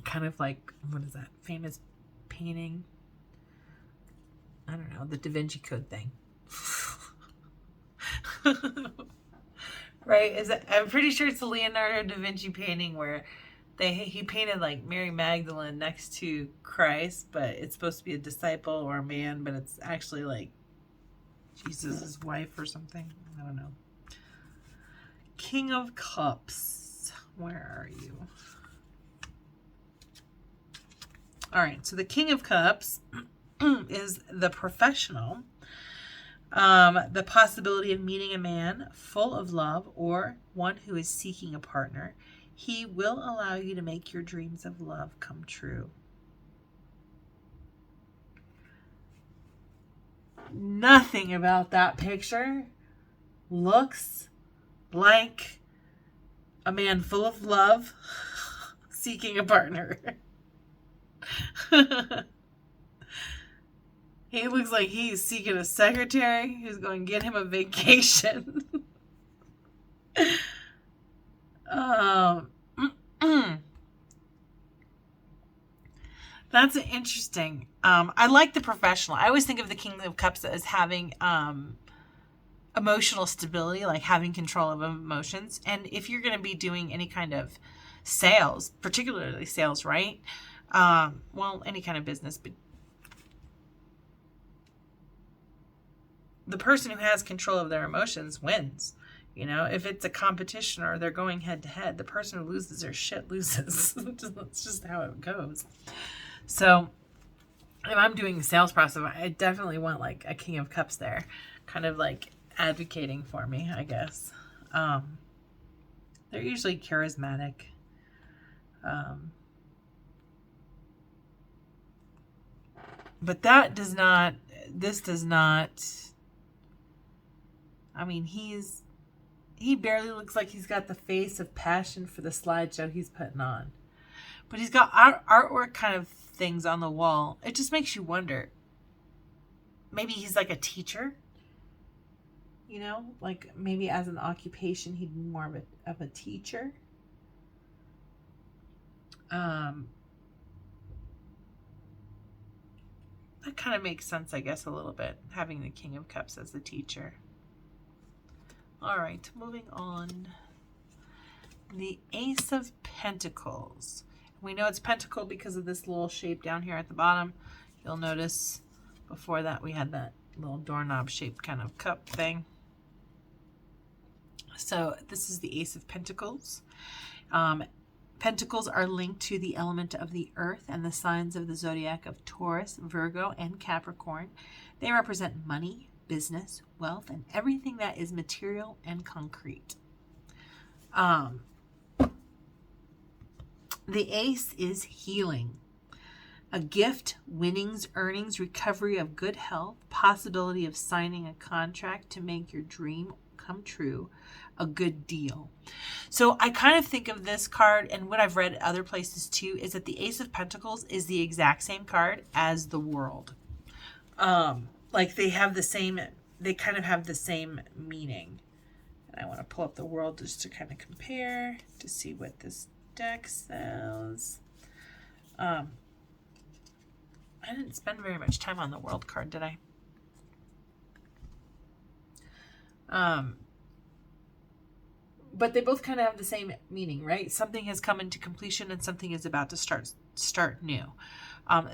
Kind of like, what is that famous painting? I don't know, the Da Vinci Code thing. Right? I'm pretty sure it's a Leonardo da Vinci painting where he painted like Mary Magdalene next to Christ, but it's supposed to be a disciple or a man, but it's actually like Jesus' wife or something. I don't know. King of Cups. Where are you? All right, so the King of Cups is the professional. The possibility of meeting a man full of love or one who is seeking a partner. He will allow you to make your dreams of love come true. Nothing about that picture looks like a man full of love seeking a partner. He looks like he's seeking a secretary who's going to get him a vacation. That's interesting. I like the professional. I always think of the King of Cups as having emotional stability, like having control of emotions. And if you're going to be doing any kind of sales, particularly sales, right? Well, any kind of business, but the person who has control of their emotions wins. You know, if it's a competition or they're going head to head, the person who loses their shit loses. That's just how it goes. So if I'm doing a sales process, I definitely want like a King of Cups there, kind of like advocating for me, I guess. They're usually charismatic. But this does not, I mean, he barely looks like he's got the face of passion for the slideshow he's putting on. But he's got artwork kind of things on the wall. It just makes you wonder. Maybe he's like a teacher. You know, like maybe as an occupation, he'd be more of a teacher. That kind of makes sense, I guess, a little bit, having the King of Cups as the teacher. All right, moving on. The Ace of Pentacles. We know it's pentacle because of this little shape down here at the bottom. You'll notice before that we had that little doorknob shaped kind of cup thing. So this is the Ace of Pentacles. Pentacles are linked to the element of the earth and the signs of the zodiac of Taurus, Virgo, and Capricorn. They represent money, business, wealth, and everything that is material and concrete. The ace is healing. A gift, winnings, earnings, recovery of good health, possibility of signing a contract to make your dream come true, a good deal. So I kind of think of this card, and what I've read other places too, is that the Ace of Pentacles is the exact same card as the World. Like they have the same, they kind of have the same meaning. And I want to pull up the World just to kind of compare to see what this deck says. I didn't spend very much time on the World card, did I? But they both kind of have the same meaning, right? Something has come into completion and something is about to start new.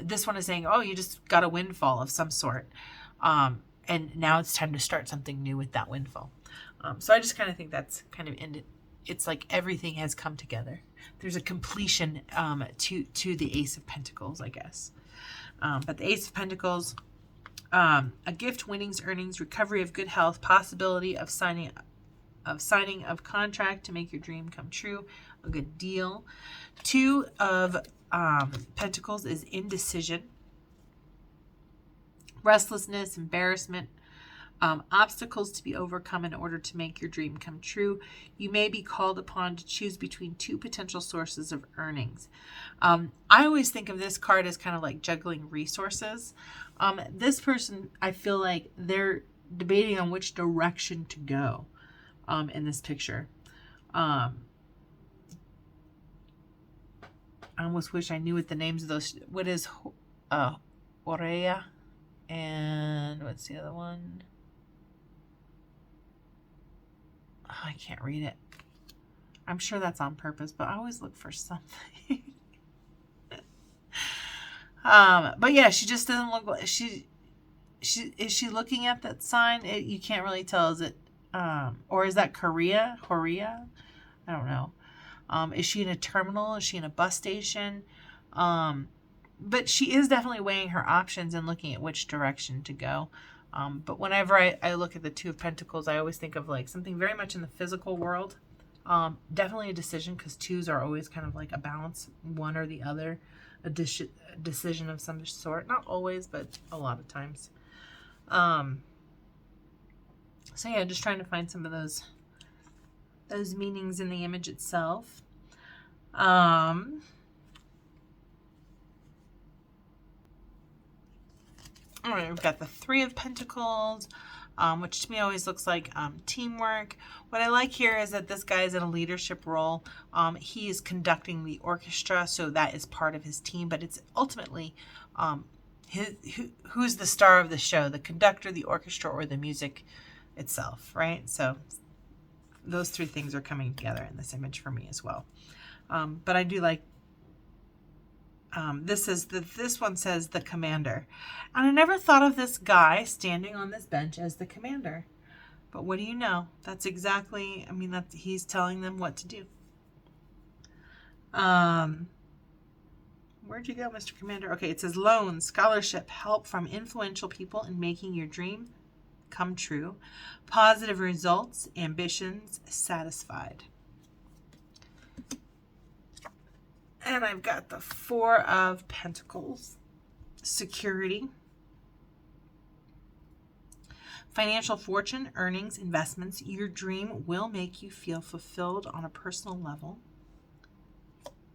This one is saying, oh, you just got a windfall of some sort. And now it's time to start something new with that windfall. So I just kind of think that's kind of ended. It's like everything has come together. There's a completion to the Ace of Pentacles, I guess. But the Ace of Pentacles, a gift, winnings, earnings, recovery of good health, possibility of signing of contract to make your dream come true, a good deal. Two of Pentacles is indecision, restlessness, embarrassment, obstacles to be overcome in order to make your dream come true. You may be called upon to choose between two potential sources of earnings. I always think of this card as kind of like juggling resources. This person, I feel like they're debating on which direction to go in this picture. I almost wish I knew what the names of those. What is Orea? And what's the other one? Oh, I can't read it. I'm sure that's on purpose, but I always look for something. But yeah, she just doesn't look like is she looking at that sign? You can't really tell. Is it or is that Horea? I don't know. Is she in a terminal? Is she in a bus station? But she is definitely weighing her options and looking at which direction to go. But whenever I look at the Two of Pentacles, I always think of like something very much in the physical world. Definitely a decision, because twos are always kind of like a balance, one or the other, a decision of some sort. Not always, but a lot of times. So yeah, just trying to find some of those meanings in the image itself. All right, we've got the Three of Pentacles, which to me always looks like teamwork. What I like here is that this guy is in a leadership role. He is conducting the orchestra, so that is part of his team, but it's ultimately who's the star of the show, the conductor, the orchestra, or the music itself, right? So those three things are coming together in this image for me as well. But I do like this one says the commander, and I never thought of this guy standing on this bench as the commander, but what do you know? That's exactly, I mean, that he's telling them what to do. Where'd you go, Mr. Commander? Okay, it says loans, scholarship, help from influential people in making your dream come true, positive results, ambitions satisfied. And I've got the Four of Pentacles, security, financial fortune, earnings, investments. Your dream will make you feel fulfilled on a personal level.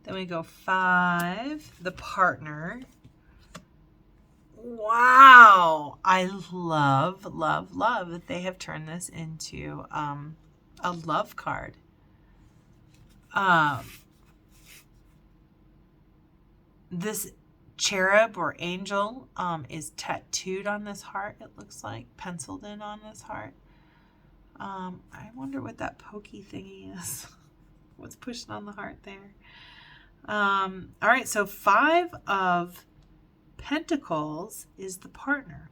Then we go 5, the partner. Wow, I love that they have turned this into a love card. This cherub or angel is tattooed on this heart, it looks like, penciled in on this heart. I wonder what that pokey thingy is. What's pushing on the heart there? All right, so 5 of Pentacles is the partner.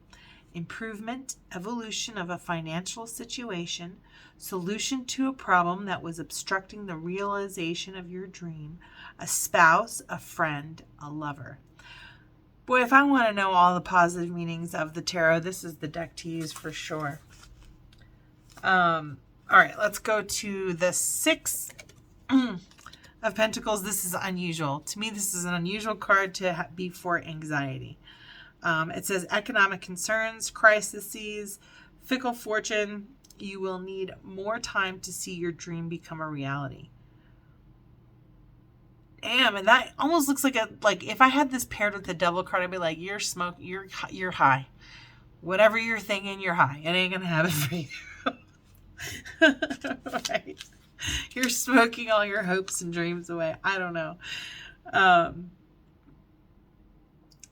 Improvement, evolution of a financial situation, solution to a problem that was obstructing the realization of your dream, a spouse, a friend, a lover. Boy, if I want to know all the positive meanings of the tarot, this is the deck to use for sure. All right, let's go to the 6 of Pentacles, this is unusual. To me, this is an unusual card to be for anxiety. It says economic concerns, crises, fickle fortune. You will need more time to see your dream become a reality. Damn, and that almost looks like if I had this paired with the devil card, I'd be like, you're high. Whatever you're thinking, you're high. It ain't gonna happen for you. Right? You're smoking all your hopes and dreams away. I don't know.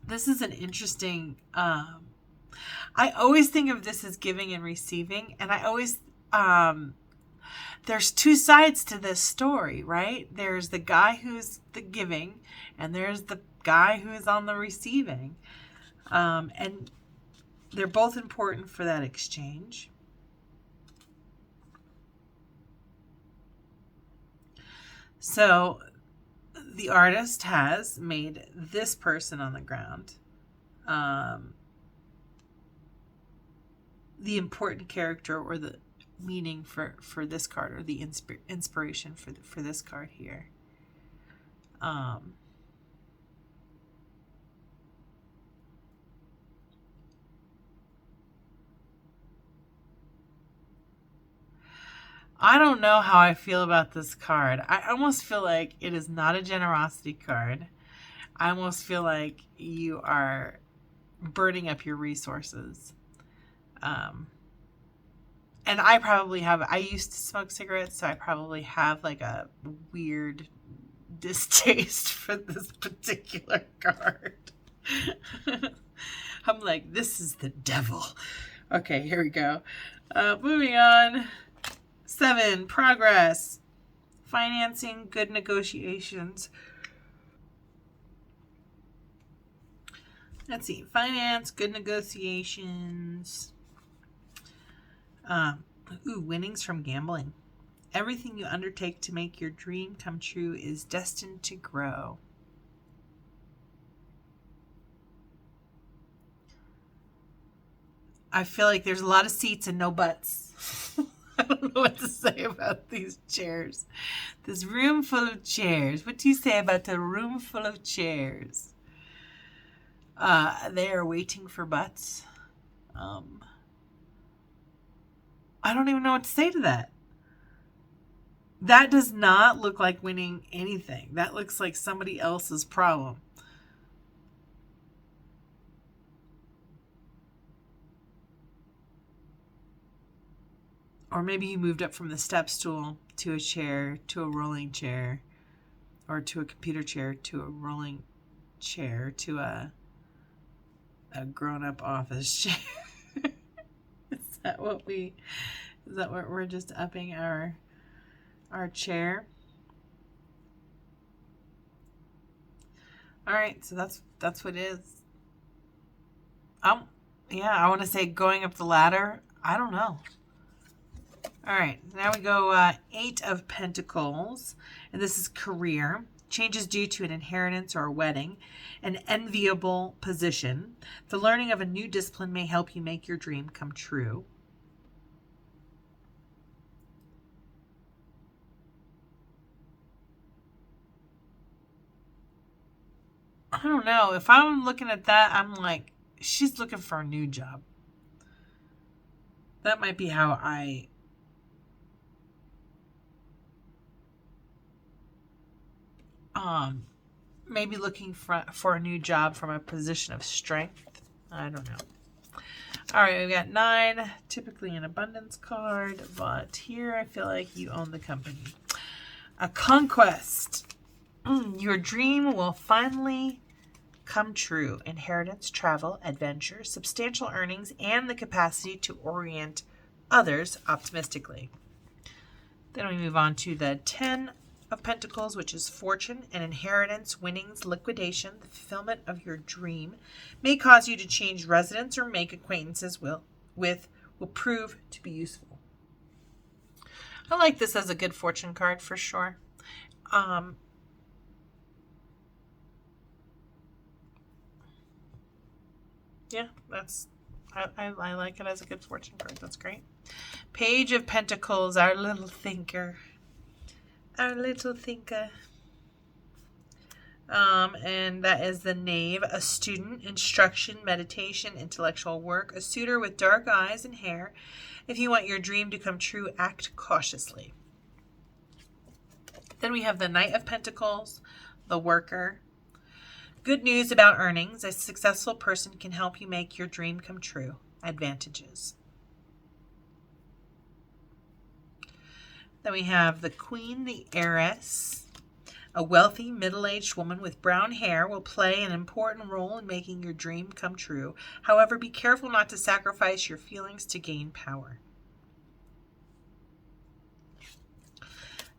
This is an interesting, I always think of this as giving and receiving. And I always, there's two sides to this story, right? There's the guy who's the giving and there's the guy who is on the receiving. And they're both important for that exchange. So the artist has made this person on the ground the important character or the meaning for this card, or the inspiration for this card here. I don't know how I feel about this card. I almost feel like it is not a generosity card. I almost feel like you are burning up your resources. And I used to smoke cigarettes, so I probably have like a weird distaste for this particular card. I'm like, this is the devil. Okay, here we go. Moving on. 7, progress, financing, good negotiations. Let's see, finance, good negotiations. Winnings from gambling. Everything you undertake to make your dream come true is destined to grow. I feel like there's a lot of seats and no butts. I don't know what to say about these chairs. This room full of chairs. What do you say about the room full of chairs? They are waiting for butts. I don't even know what to say to that. That does not look like winning anything. That looks like somebody else's problem. Or maybe you moved up from the step stool to a chair, to a rolling chair, or to a computer chair, to a rolling chair, to a grown-up office chair. Is that what we're just upping our chair? All right, so that's what it is. Yeah, I want to say going up the ladder. I don't know. All right, now we go 8 of Pentacles, and this is career. Changes due to an inheritance or a wedding, an enviable position. The learning of a new discipline may help you make your dream come true. I don't know. If I'm looking at that, I'm like, she's looking for a new job. That might be how I... maybe looking for a new job from a position of strength. I don't know. All right, we got 9, typically an abundance card, but here I feel like you own the company. A conquest. Your dream will finally come true. Inheritance, travel, adventure, substantial earnings, and the capacity to orient others optimistically. Then we move on to the 10 of Pentacles, which is fortune and inheritance, winnings, liquidation. The fulfillment of your dream may cause you to change residence or make acquaintances will prove to be useful. I like this as a good fortune card for sure. Yeah, I like it as a good fortune card. That's great. Page of Pentacles, our little thinker. Our little thinker. And that is the Knave, a student, instruction, meditation, intellectual work, a suitor with dark eyes and hair. If you want your dream to come true, act cautiously. Then we have the Knight of Pentacles, the Worker. Good news about earnings. A successful person can help you make your dream come true. Advantages. Then we have the Queen, the Heiress. A wealthy, middle-aged woman with brown hair will play an important role in making your dream come true. However, be careful not to sacrifice your feelings to gain power.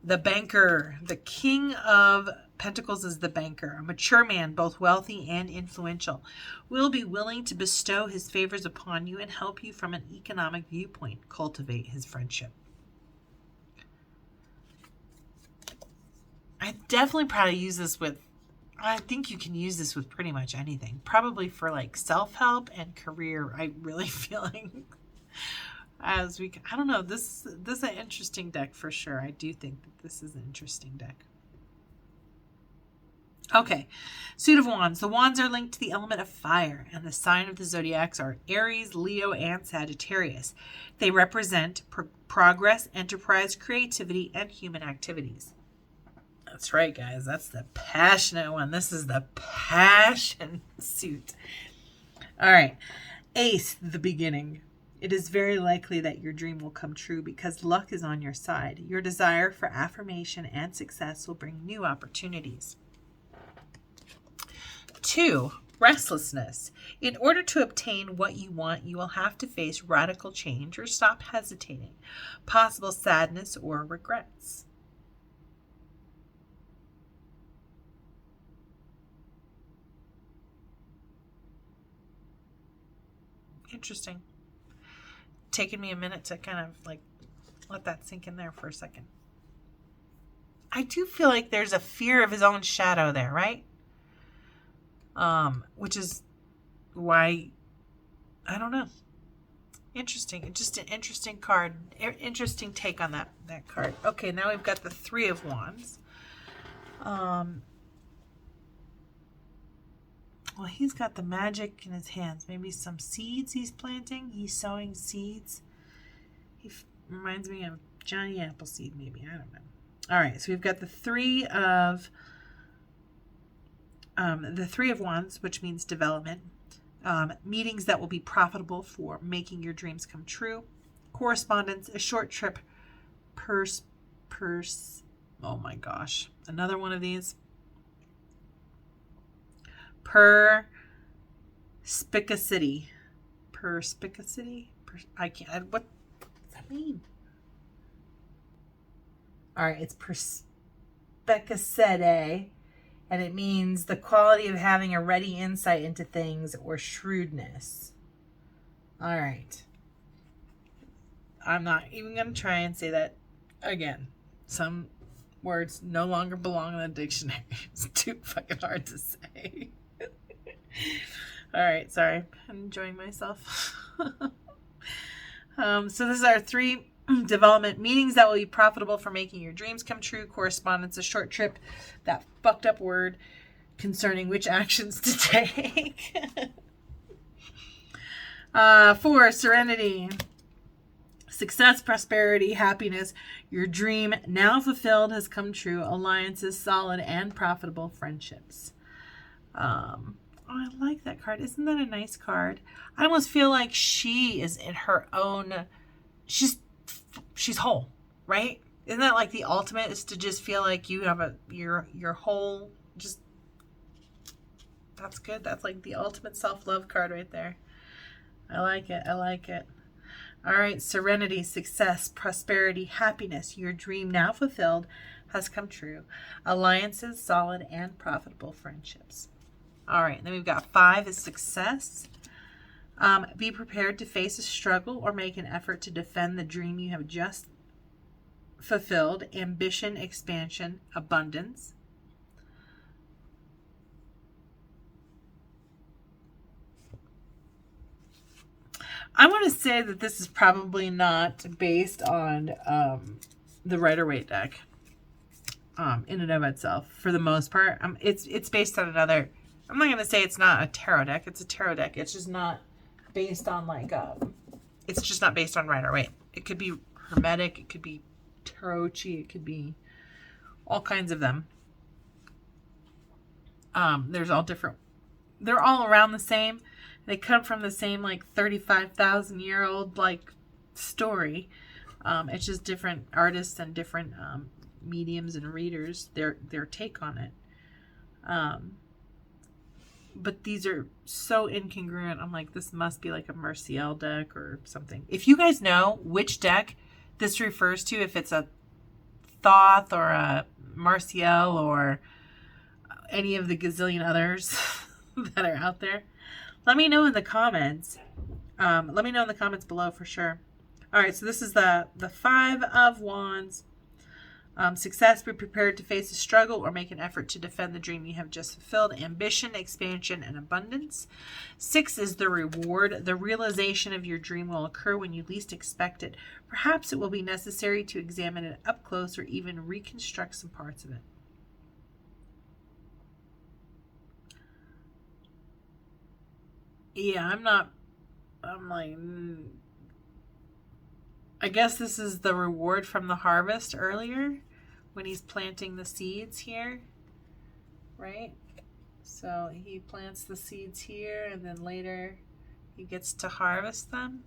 The Banker. The King of Pentacles is the banker. A mature man, both wealthy and influential, will be willing to bestow his favors upon you and help you from an economic viewpoint. Cultivate his friendship. I definitely probably use this with, I think you can use this with pretty much anything. Probably for like self-help and career. I really feel like I don't know, this is an interesting deck for sure. I do think that this is an interesting deck. Okay, Suit of Wands. The wands are linked to the element of fire, and the sign of the zodiacs are Aries, Leo, and Sagittarius. They represent progress, enterprise, creativity, and human activities. That's right, guys. That's the passionate one. This is the passion suit. All right. Ace, the beginning. It is very likely that your dream will come true because luck is on your side. Your desire for affirmation and success will bring new opportunities. 2, restlessness. In order to obtain what you want, you will have to face radical change or stop hesitating, possible sadness or regrets. Interesting. Taking me a minute to kind of like let that sink in there for a second. I do feel like there's a fear of his own shadow there, right? Which is why, I don't know. Interesting. Just an interesting card. Interesting take on that card. Okay, now we've got the Three of Wands. Well, he's got the magic in his hands. Maybe some seeds he's planting. He's sowing seeds. He reminds me of Johnny Appleseed, maybe. I don't know. All right, so we've got the Three of Wands, which means development. Meetings that will be profitable for making your dreams come true. Correspondence, a short trip. Purse. Oh my gosh. Another one of these. Perspicacity. I can't. What does that mean? All right, it's perspicacity, and it means the quality of having a ready insight into things or shrewdness. All right. I'm not even going to try and say that again. Some words no longer belong in the dictionary. It's too fucking hard to say. All right, sorry. I'm enjoying myself. So this is our 3 development meetings that will be profitable for making your dreams come true. Correspondence, a short trip. That fucked up word concerning which actions to take. 4, serenity. Success, prosperity, happiness. Your dream now fulfilled has come true. Alliances, solid and profitable friendships. I like that card. Isn't that a nice card? I almost feel like she is in her own, she's whole, right? Isn't that like the ultimate, is to just feel like you have your whole, just, that's good. That's like the ultimate self-love card right there. I like it. All right, serenity, success, prosperity, happiness. Your dream now fulfilled has come true. Alliances, solid and profitable friendships. All right, then we've got 5 is success. Be prepared to face a struggle or make an effort to defend the dream you have just fulfilled. Ambition, expansion, abundance. I want to say that this is probably not based on the Rider-Waite deck. in and of itself for the most part. It's based on another. I'm not gonna say it's not a tarot deck. It's a tarot deck. It's just not based on like it's just not based on right or right. It could be hermetic. It could be tarot-y. It could be all kinds of them. There's all different. They're all around the same. They come from the same like 35,000-year-old like story. It's just different artists and different mediums and readers, their take on it. But these are so incongruent. I'm like, this must be like a Merciel deck or something. If you guys know which deck this refers to, if it's a Thoth or a Martial or any of the gazillion others that are out there, let me know in the comments. Let me know in the comments below for sure. All right, so this is the Five of Wands. Success, be prepared to face a struggle or make an effort to defend the dream you have just fulfilled. Ambition, expansion, and abundance. 6 is the reward. The realization of your dream will occur when you least expect it. Perhaps it will be necessary to examine it up close or even reconstruct some parts of it. Yeah, I'm like, I guess this is the reward from the harvest earlier when he's planting the seeds here, right? So he plants the seeds here and then later he gets to harvest them.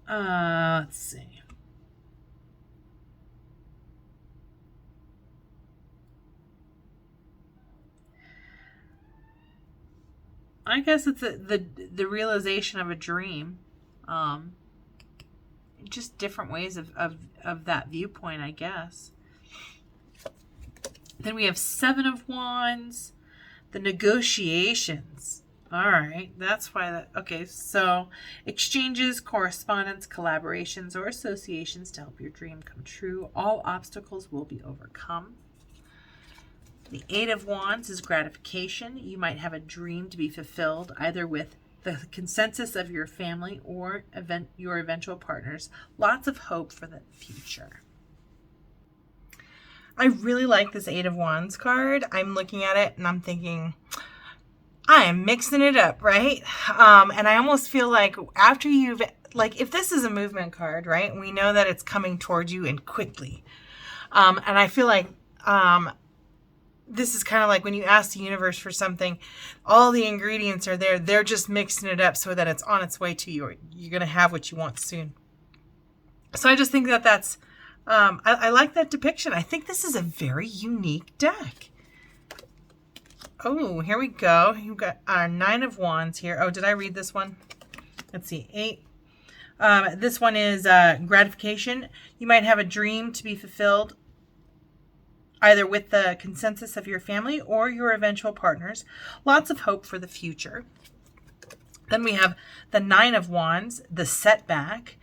Let's see. I guess it's the realization of a dream. Just different ways of that viewpoint, I guess. Then we have 7 of Wands. The negotiations. All right, that's why that. Okay, so exchanges, correspondence, collaborations, or associations to help your dream come true. All obstacles will be overcome. The 8 of Wands is gratification. You might have a dream to be fulfilled, either with the consensus of your family or your eventual partners. Lots of hope for the future. I really like this 8 of Wands card. I'm looking at it and I'm thinking, I am mixing it up, right? And I almost feel like after you've, like, if this is a movement card, right? We know that it's coming towards you and quickly. And I feel like, this is kind of like when you ask the universe for something, all the ingredients are there. They're just mixing it up so that it's on its way to you, or you're going to have what you want soon. So I just think that that's, I like that depiction. I think this is a very unique deck. Oh, here we go. You've got our 9 of Wands here. Oh, did I read this one? Let's see. 8. This one is gratification. You might have a dream to be fulfilled, either with the consensus of your family or your eventual partners. Lots of hope for the future. Then we have the 9 of Wands, the setback.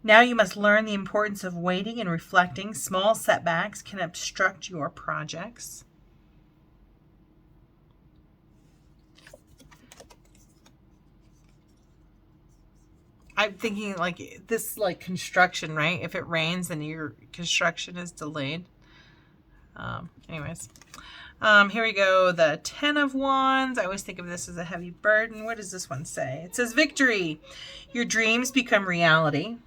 Now you must learn the importance of waiting and reflecting. Small setbacks can obstruct your projects. I'm thinking like this, like construction, right? If it rains, then your construction is delayed. Anyways, here we go. The 10 of Wands. I always think of this as a heavy burden. What does this one say? It says victory. Your dreams become reality,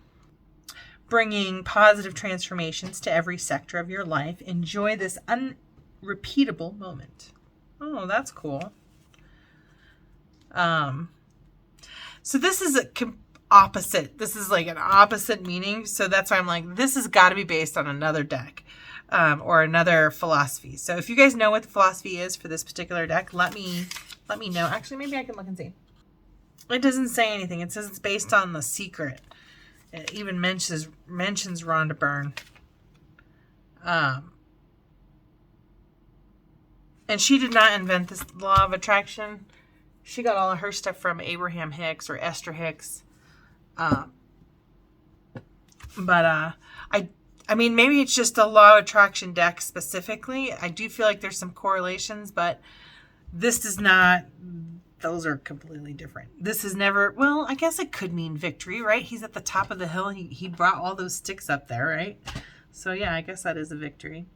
bringing positive transformations to every sector of your life. Enjoy this unrepeatable moment. Oh, that's cool. So this is a opposite. This is like an opposite meaning. So that's why I'm like, this has got to be based on another deck. Or another philosophy. So if you guys know what the philosophy is for this particular deck, let me know. Actually, maybe I can look and see. It doesn't say anything. It says it's based on The Secret. It even mentions Rhonda Byrne. And she did not invent this law of attraction. She got all of her stuff from Abraham Hicks or Esther Hicks. I mean, maybe it's just a law of attraction deck specifically. I do feel like there's some correlations, but this does not those are completely different. This is never, well, I guess it could mean victory, right? He's at the top of the hill. He brought all those sticks up there, right? So yeah, I guess that is a victory.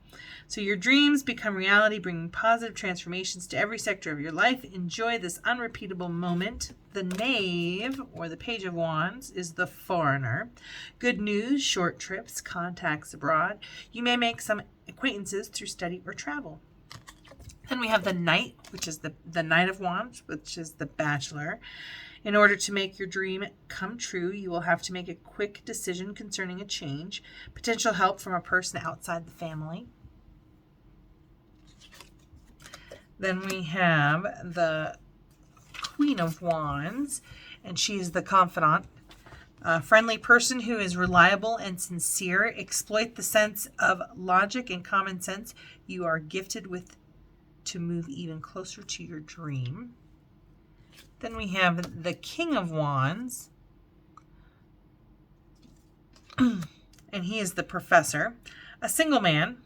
So your dreams become reality, bringing positive transformations to every sector of your life. Enjoy this unrepeatable moment. The Knave, or the Page of Wands, is the foreigner. Good news, short trips, contacts abroad. You may make some acquaintances through study or travel. Then we have the Knight, which is the Knight of Wands, which is the Bachelor. In order to make your dream come true, you will have to make a quick decision concerning a change. Potential help from a person outside the family. Then we have the Queen of Wands, and she is the confidant. A friendly person who is reliable and sincere. Exploit the sense of logic and common sense you are gifted with to move even closer to your dream. Then we have the King of Wands, and he is the Professor. A single man.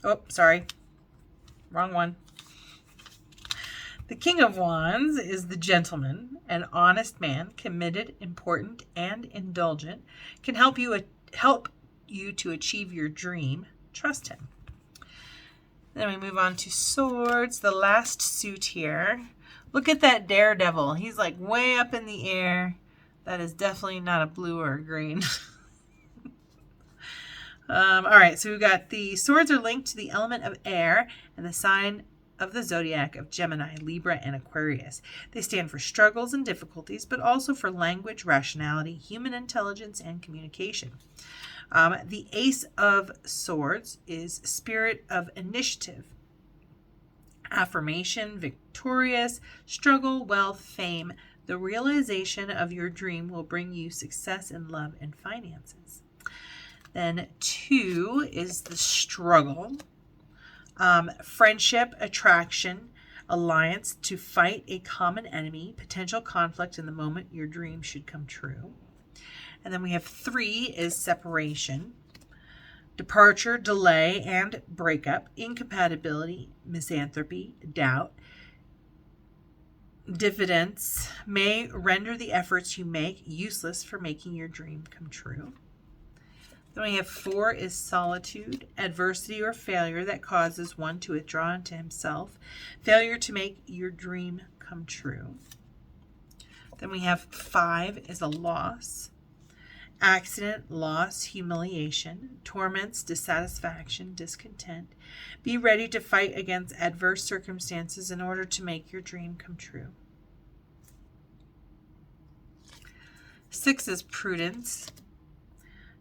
Oh, sorry. Wrong one. The King of Wands is the gentleman, an honest man, committed, important, and indulgent. Can help you to achieve your dream. Trust him. Then we move on to Swords, the last suit here. Look at that daredevil. He's like way up in the air. That is definitely not a blue or a green. All right, so we've got the swords are linked to the element of air and the sign of the zodiac of Gemini, Libra, and Aquarius. They stand for struggles and difficulties, but also for language, rationality, human intelligence, and communication. The Ace of Swords is spirit of initiative, affirmation, victorious, struggle, wealth, fame. The realization of your dream will bring you success in love and finances. Then 2 is the struggle, friendship, attraction, alliance to fight a common enemy, potential conflict in the moment your dream should come true. And then we have 3 is separation, departure, delay, and breakup, incompatibility, misanthropy, doubt. Diffidence may render the efforts you make useless for making your dream come true. Then we have 4 is solitude, adversity or failure that causes one to withdraw into himself, failure to make your dream come true. Then we have 5 is a loss, accident, loss, humiliation, torments, dissatisfaction, discontent. Be ready to fight against adverse circumstances in order to make your dream come true. 6 is prudence,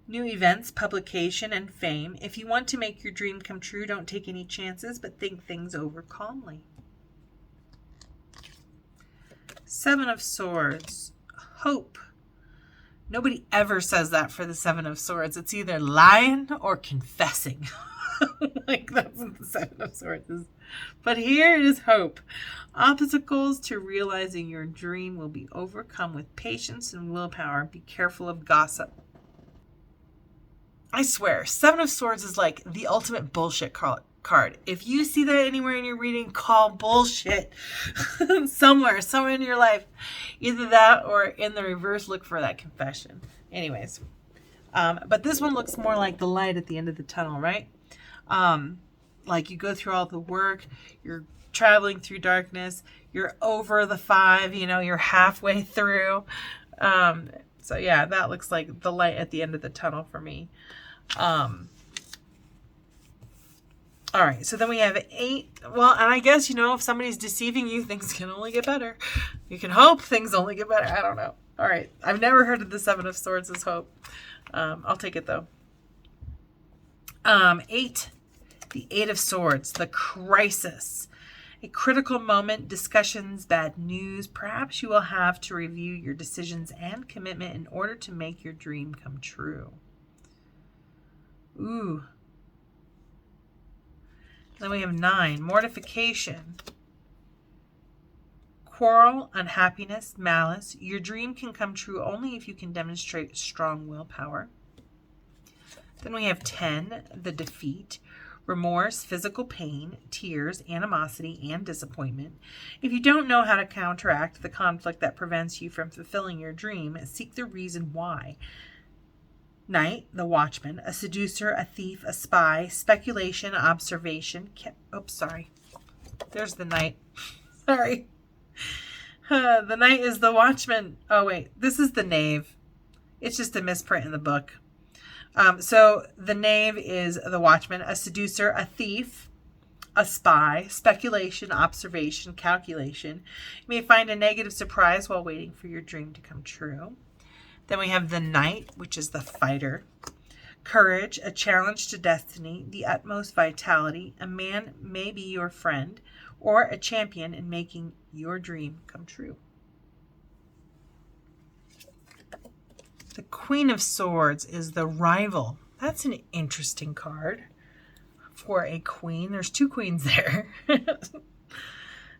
new events, publication, and fame. If you want to make your dream come true, don't take any chances, but think things over calmly. 7 of Swords, hope. Nobody ever says that for the 7 of Swords. It's either lying or confessing. Like, that's what the 7 of Swords is. But here is hope. Obstacles to realizing your dream will be overcome with patience and willpower. Be careful of gossip. I swear, 7 of Swords is like the ultimate bullshit card. If you see that anywhere in your reading, call bullshit. somewhere in your life. Either that or in the reverse, look for that confession. Anyways. But this one looks more like the light at the end of the tunnel, right? Like you go through all the work, you're traveling through darkness, you're over the 5, you're halfway through. So yeah, that looks like the light at the end of the tunnel for me. All right, so then we have 8. Well, and I guess, if somebody's deceiving you, things can only get better. You can hope things only get better. I don't know. All right, I've never heard of the 7 of Swords as hope. I'll take it, though. 8, the 8 of Swords, the crisis. A critical moment, discussions, bad news. Perhaps you will have to review your decisions and commitment in order to make your dream come true. Ooh. Then we have 9, mortification. Quarrel, unhappiness, malice. Your dream can come true only if you can demonstrate strong willpower. Then we have 10, the defeat. remorse, physical pain, tears, animosity, and disappointment. If you don't know how to counteract the conflict that prevents you from fulfilling your dream, seek the reason why. Knight, the watchman, a seducer, a thief, a spy, speculation, observation. Oops, sorry. There's the knight. Sorry. The knight is the watchman. Oh, wait. This is the knave. It's just a misprint in the book. So the knave is the watchman, a seducer, a thief, a spy, speculation, observation, calculation. You may find a negative surprise while waiting for your dream to come true. Then we have the knight, which is the fighter. Courage, a challenge to destiny, the utmost vitality. A man may be your friend or a champion in making your dream come true. The Queen of Swords is the rival. That's an interesting card for a queen. There's two queens there.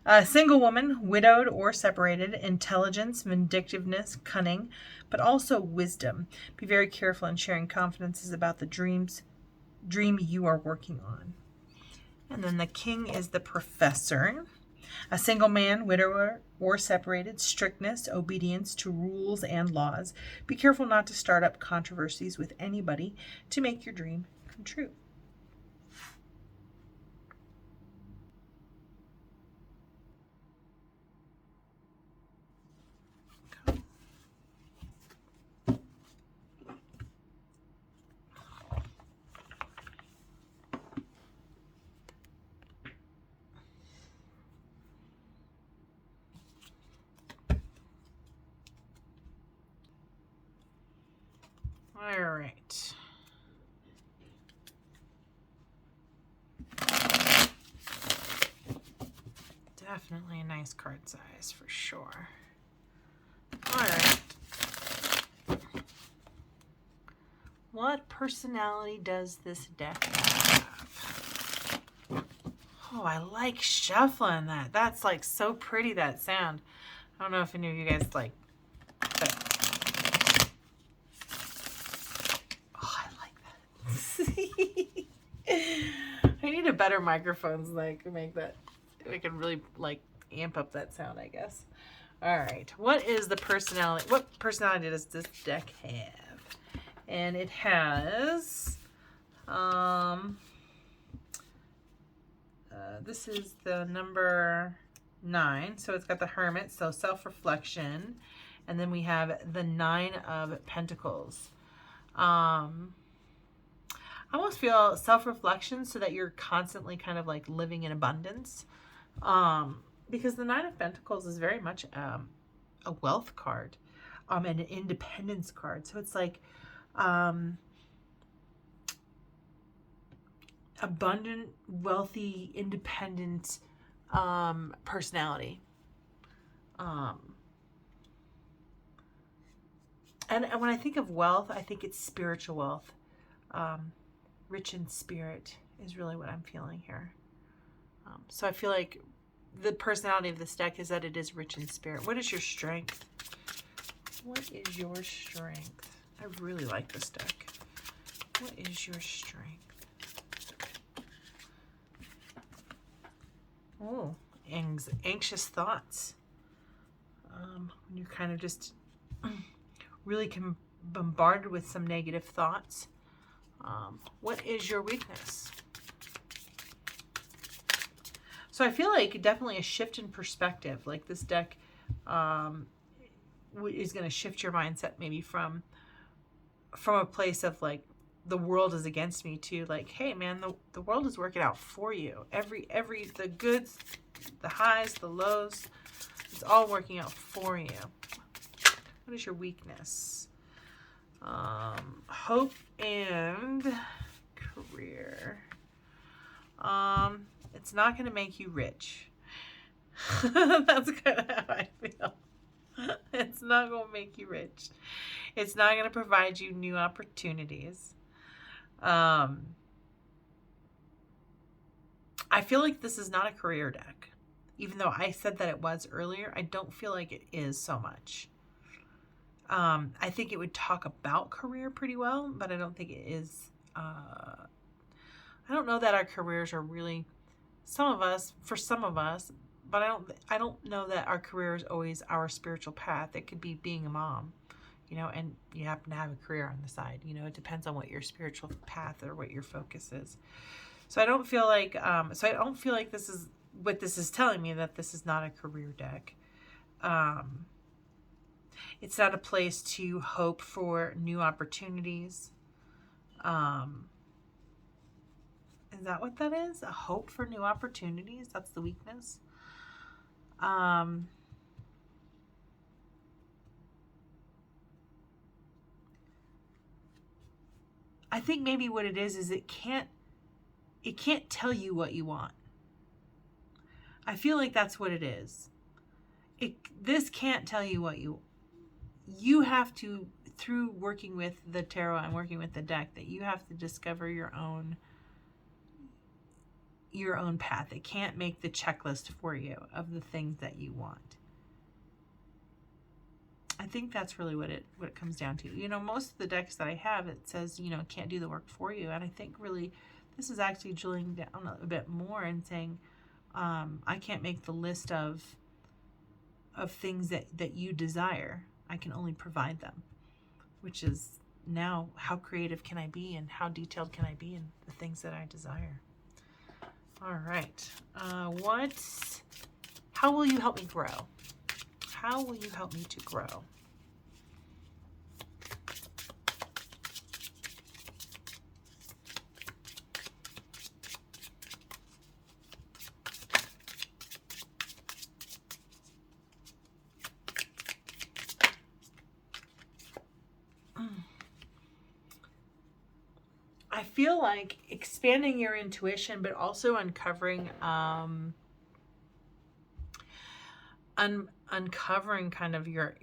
A single woman, widowed or separated, intelligence, vindictiveness, cunning, but also wisdom. Be very careful in sharing confidences about the dream you are working on. And then the king is the professor. A single man, widower or separated, strictness, obedience to rules and laws. Be careful not to start up controversies with anybody to make your dream come true. All right. Definitely a nice card size for sure. All right. What personality does this deck have? Oh, I like shuffling that. That's like so pretty, that sound. I don't know if any of you guys like that. I need a better microphone so I can make that. I can really like amp up that sound, I guess. All right. What is the personality? What personality does this deck have? And it has. This is the number 9, so it's got the Hermit, so self-reflection, and then we have the 9 of Pentacles. I almost feel self-reflection so that you're constantly kind of like living in abundance. Because the 9 of Pentacles is very much a wealth card, and an independence card. So it's like abundant, wealthy, independent personality. And when I think of wealth, I think it's spiritual wealth. Rich in spirit is really what I'm feeling here. So I feel like the personality of this deck is that it is rich in spirit. What is your strength? What is your strength? I really like this deck. What is your strength? Oh, anxious thoughts. When you're kind of just really bombarded with some negative thoughts. What is your weakness? So I feel like definitely a shift in perspective. Like this deck is going to shift your mindset maybe from a place of like the world is against me to like, hey man, the world is working out for you. The goods, the highs, the lows, it's all working out for you. What is your weakness? Hope and career. It's not going to make you rich. That's kind of how I feel. It's not going to make you rich. It's not going to provide you new opportunities. I feel like this is not a career deck. Even though I said that it was earlier, I don't feel like it is so much. I think it would talk about career pretty well, but I don't think it is. I I don't know that our careers are really, for some of us, but I don't know that our career is always our spiritual path. It could be being a mom, you know, and you happen to have a career on the side. You know, it depends on what your spiritual path or what your focus is. So I don't feel like this is what this is telling me, that this is not a career deck. It's not a place to hope for new opportunities. Is that what that is? A hope for new opportunities? That's the weakness. I think maybe what it is it can't tell you what you want. I feel like that's what it is. This can't tell you what you have to, through working with the tarot and working with the deck, that you have to discover your own path. It can't make the checklist for you of the things that you want. I think that's really what it comes down to. You know, most of the decks that I have, it says, you know, can't do the work for you. And I think really this is actually drilling down a bit more and saying, I can't make the list of things that you desire. I can only provide them, which is now how creative can I be and how detailed can I be in the things that I desire. All right. How will you help me grow? How will you help me to grow? I feel like expanding your intuition, but also uncovering uncovering kind of your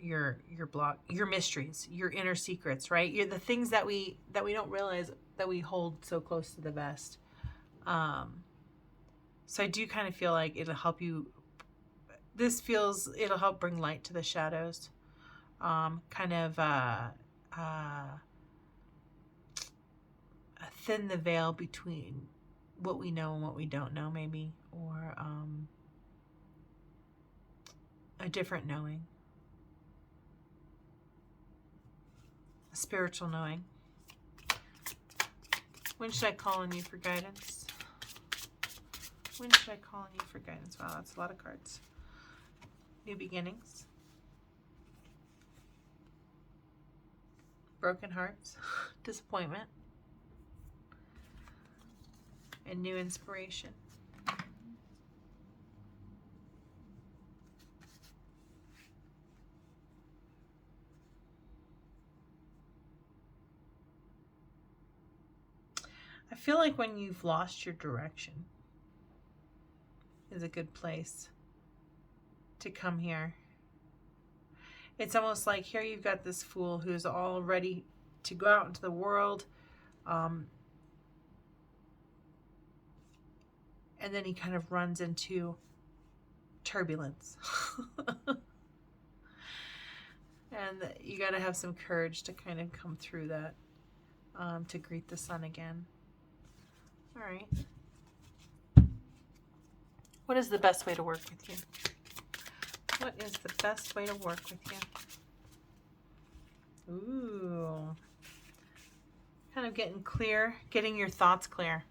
block, your mysteries, your inner secrets, right? You're the things that we don't realize that we hold so close to the vest. So I do kind of feel like it'll help you. It'll help bring light to the shadows. Thin the veil between what we know and what we don't know, maybe, or a different knowing, a spiritual knowing. When should I call on you for guidance? When should I call on you for guidance? Wow, that's a lot of cards. New beginnings, broken hearts, disappointment, and new inspiration. I feel like when you've lost your direction is a good place to come here. It's almost like here you've got this fool who's all ready to go out into the world, and then he kind of runs into turbulence. And you got to have some courage to kind of come through that, to greet the sun again. All right. What is the best way to work with you? What is the best way to work with you? Ooh. Kind of getting clear, getting your thoughts clear.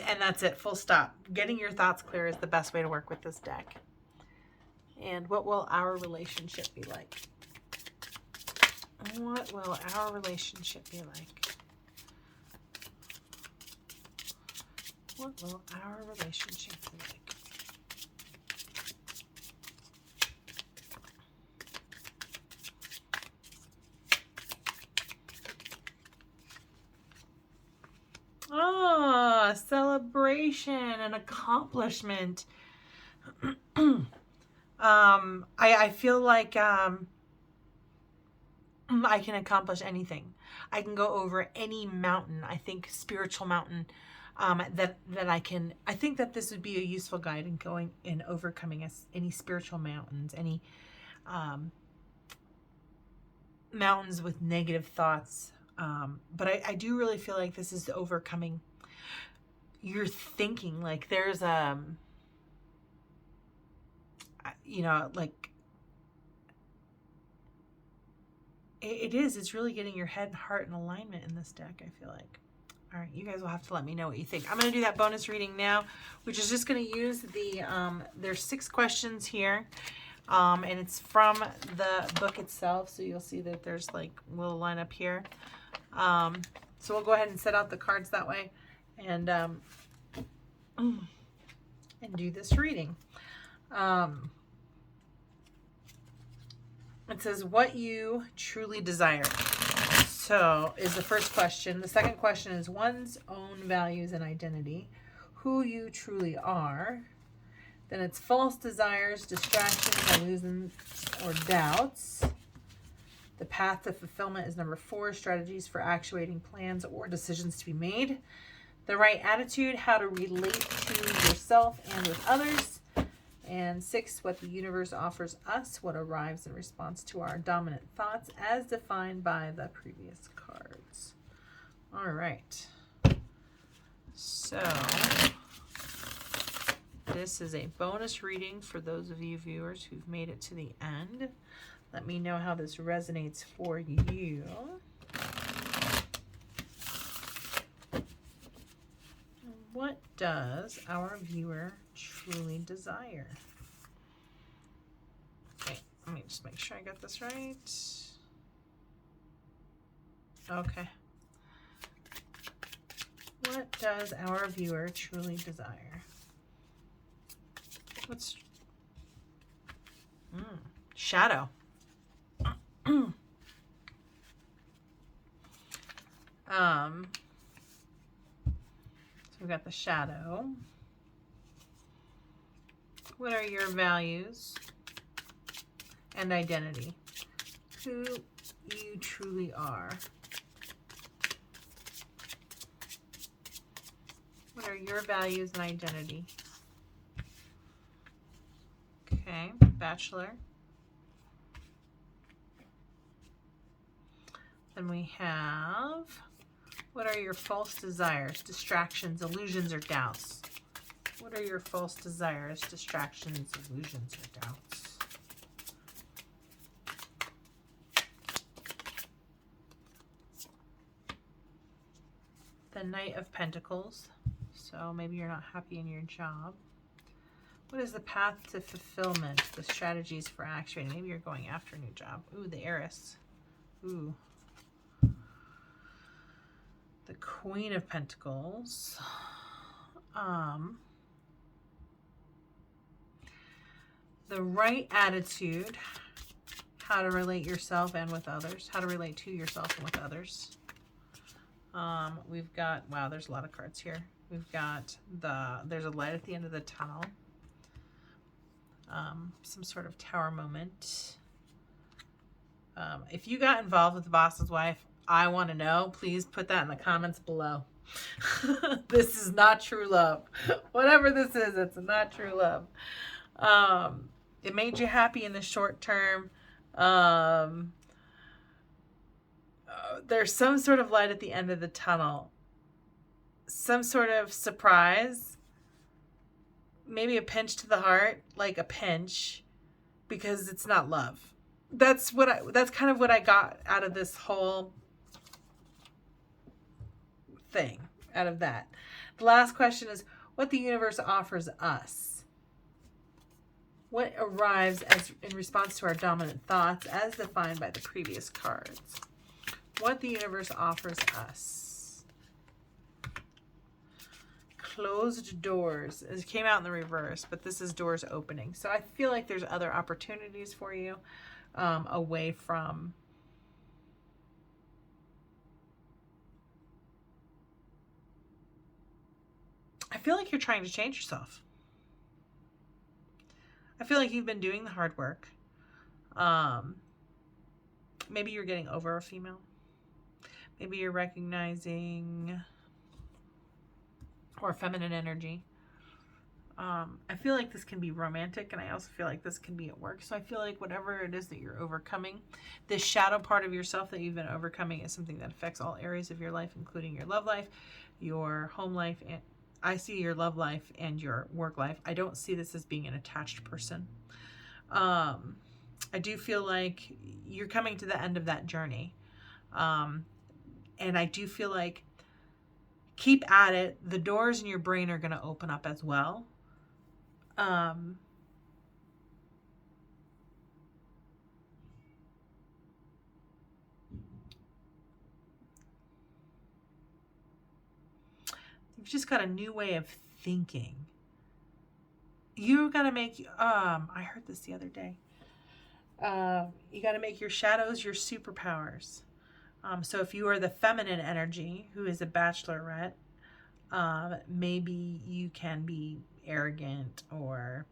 And that's it, full stop. Getting your thoughts clear is the best way to work with this deck. And what will our relationship be like? What will our relationship be like? What will our relationship be like? Oh, celebration and accomplishment. I feel like I can accomplish anything. I can go over any mountain. I think spiritual mountain that I think that this would be a useful guide in going and overcoming any spiritual mountains, any mountains with negative thoughts, But I do really feel like this is overcoming your thinking. Like there's, you know, like it's really getting your head and heart in alignment in this deck, I feel like. All right, you guys will have to let me know what you think. I'm going to do that bonus reading now, which is just going to use the, there's 6 questions here, and it's from the book itself, so you'll see that there's like a little line up here. So we'll go ahead and set out the cards that way, and do this reading. It says, what you truly desire. So is the first question. The second question is one's own values and identity, who you truly are. Then it's false desires, distractions, illusions, or doubts. The path to fulfillment is number 4, strategies for actuating plans or decisions to be made. The right attitude, how to relate to yourself and with others. And 6, what the universe offers us, what arrives in response to our dominant thoughts as defined by the previous cards. All right. So this is a bonus reading for those of you viewers who've made it to the end. Let me know how this resonates for you. What does our viewer truly desire? Wait, let me just make sure I got this right. Okay. What does our viewer truly desire? What's shadow? So we've got the shadow. What are your values and identity? Who you truly are. What are your values and identity? Okay, Bachelor. Then we have, what are your false desires, distractions, illusions, or doubts? What are your false desires, distractions, illusions, or doubts? The Knight of Pentacles. So maybe you're not happy in your job. What is the path to fulfillment? The strategies for action. Maybe you're going after a new job. Ooh, the Heiress. Ooh. The Queen of Pentacles. The right attitude. How to relate yourself and with others. How to relate to yourself and with others. We've got, wow, there's a lot of cards here. We've got there's a light at the end of the tunnel. Some sort of tower moment. If you got involved with the boss's wife, I want to know. Please put that in the comments below. This is not true love. Whatever this is, it's not true love. It made you happy in the short term. There's some sort of light at the end of the tunnel. Some sort of surprise. Maybe a pinch to the heart, like a pinch, because it's not love. That's kind of what I got out of this whole thing, out of that. The last question is what the universe offers us. What arrives as in response to our dominant thoughts as defined by the previous cards. What the universe offers us. Closed doors. It came out in the reverse, but this is doors opening. So I feel like there's other opportunities for you away from I feel like you're trying to change yourself. I feel like you've been doing the hard work. Maybe you're getting over a female. Maybe you're recognizing or feminine energy. I feel like this can be romantic, and I also feel like this can be at work. So I feel like whatever it is that you're overcoming, this shadow part of yourself that you've been overcoming is something that affects all areas of your life, including your love life, your home life, and I see your love life and your work life. I don't see this as being an attached person. I do feel like you're coming to the end of that journey. And I do feel like keep at it. The doors in your brain are going to open up as well. You've just got a new way of thinking. You got to make, I heard this the other day. You got to make your shadows your superpowers. So if you are the feminine energy, who is a bachelorette, maybe you can be arrogant or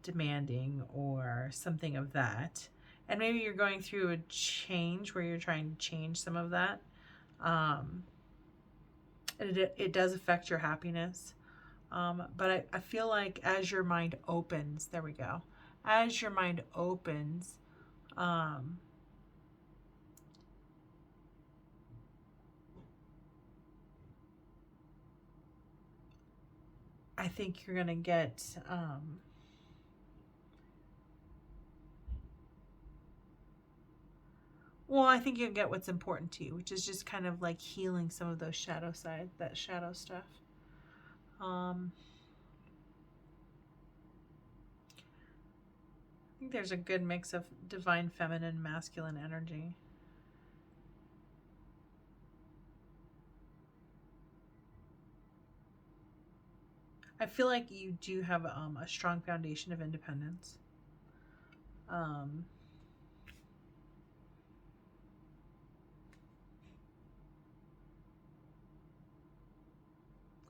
demanding or something of that. And maybe you're going through a change where you're trying to change some of that. It does affect your happiness. But I feel like as your mind opens, there we go. As your mind opens, I think you're going to get, well, I think you'll get what's important to you, which is just kind of like healing some of those shadow side, that shadow stuff. I think there's a good mix of divine feminine, masculine energy. I feel like you do have a strong foundation of independence.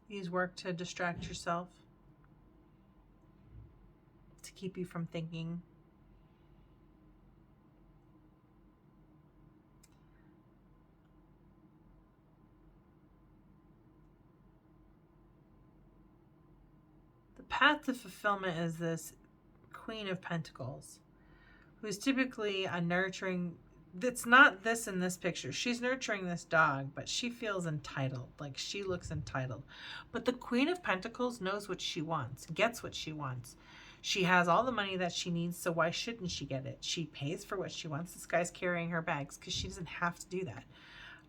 Use work to distract yourself, to keep you from thinking. The path to fulfillment is this Queen of Pentacles, who's typically a nurturing. It's not this in this picture. She's nurturing this dog, but she feels entitled. Like she looks entitled. But the Queen of Pentacles knows what she wants, gets what she wants. She has all the money that she needs, so why shouldn't she get it? She pays for what she wants. This guy's carrying her bags because she doesn't have to do that.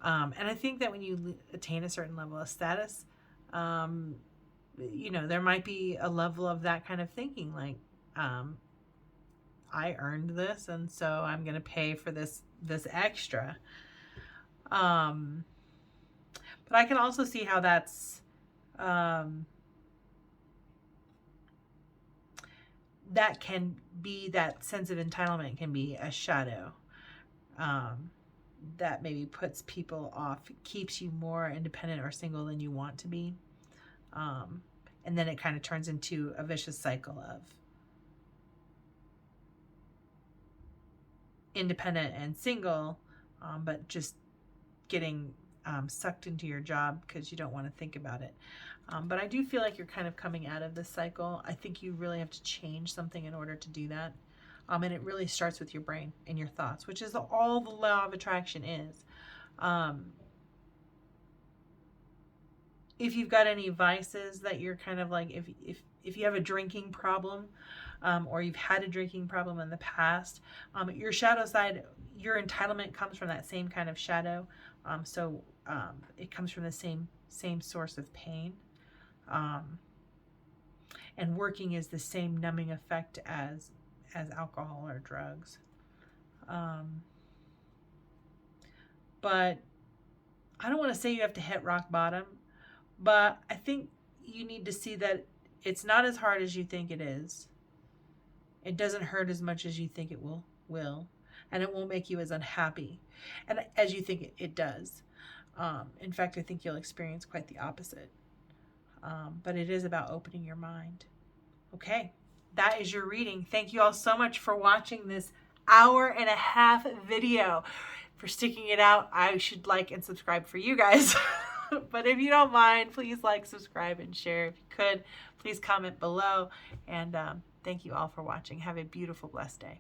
And I think that when you attain a certain level of status, you know, there might be a level of that kind of thinking, like, I earned this, and so I'm going to pay for this extra. But I can also see how that's that can be, that sense of entitlement can be a shadow that maybe puts people off, keeps you more independent or single than you want to be. And then it kind of turns into a vicious cycle of independent and single, but just getting sucked into your job because you don't want to think about it. But I do feel like you're kind of coming out of this cycle. I think you really have to change something in order to do that. And it really starts with your brain and your thoughts, which is all the law of attraction is. If you've got any vices that you're kind of like, if you have a drinking problem, or you've had a drinking problem in the past, your shadow side, your entitlement comes from that same kind of shadow. So it comes from the same source of pain. And working is the same numbing effect as alcohol or drugs. But I don't want to say you have to hit rock bottom, but I think you need to see that it's not as hard as you think it is. It doesn't hurt as much as you think it will, and it won't make you as unhappy and as you think it does. In fact, I think you'll experience quite the opposite. But it is about opening your mind. Okay, that is your reading. Thank you all so much for watching this hour-and-a-half video. For sticking it out. I should like and subscribe for you guys. But if you don't mind, please like, subscribe, and share. If you could, please comment below. And thank you all for watching. Have a beautiful, blessed day.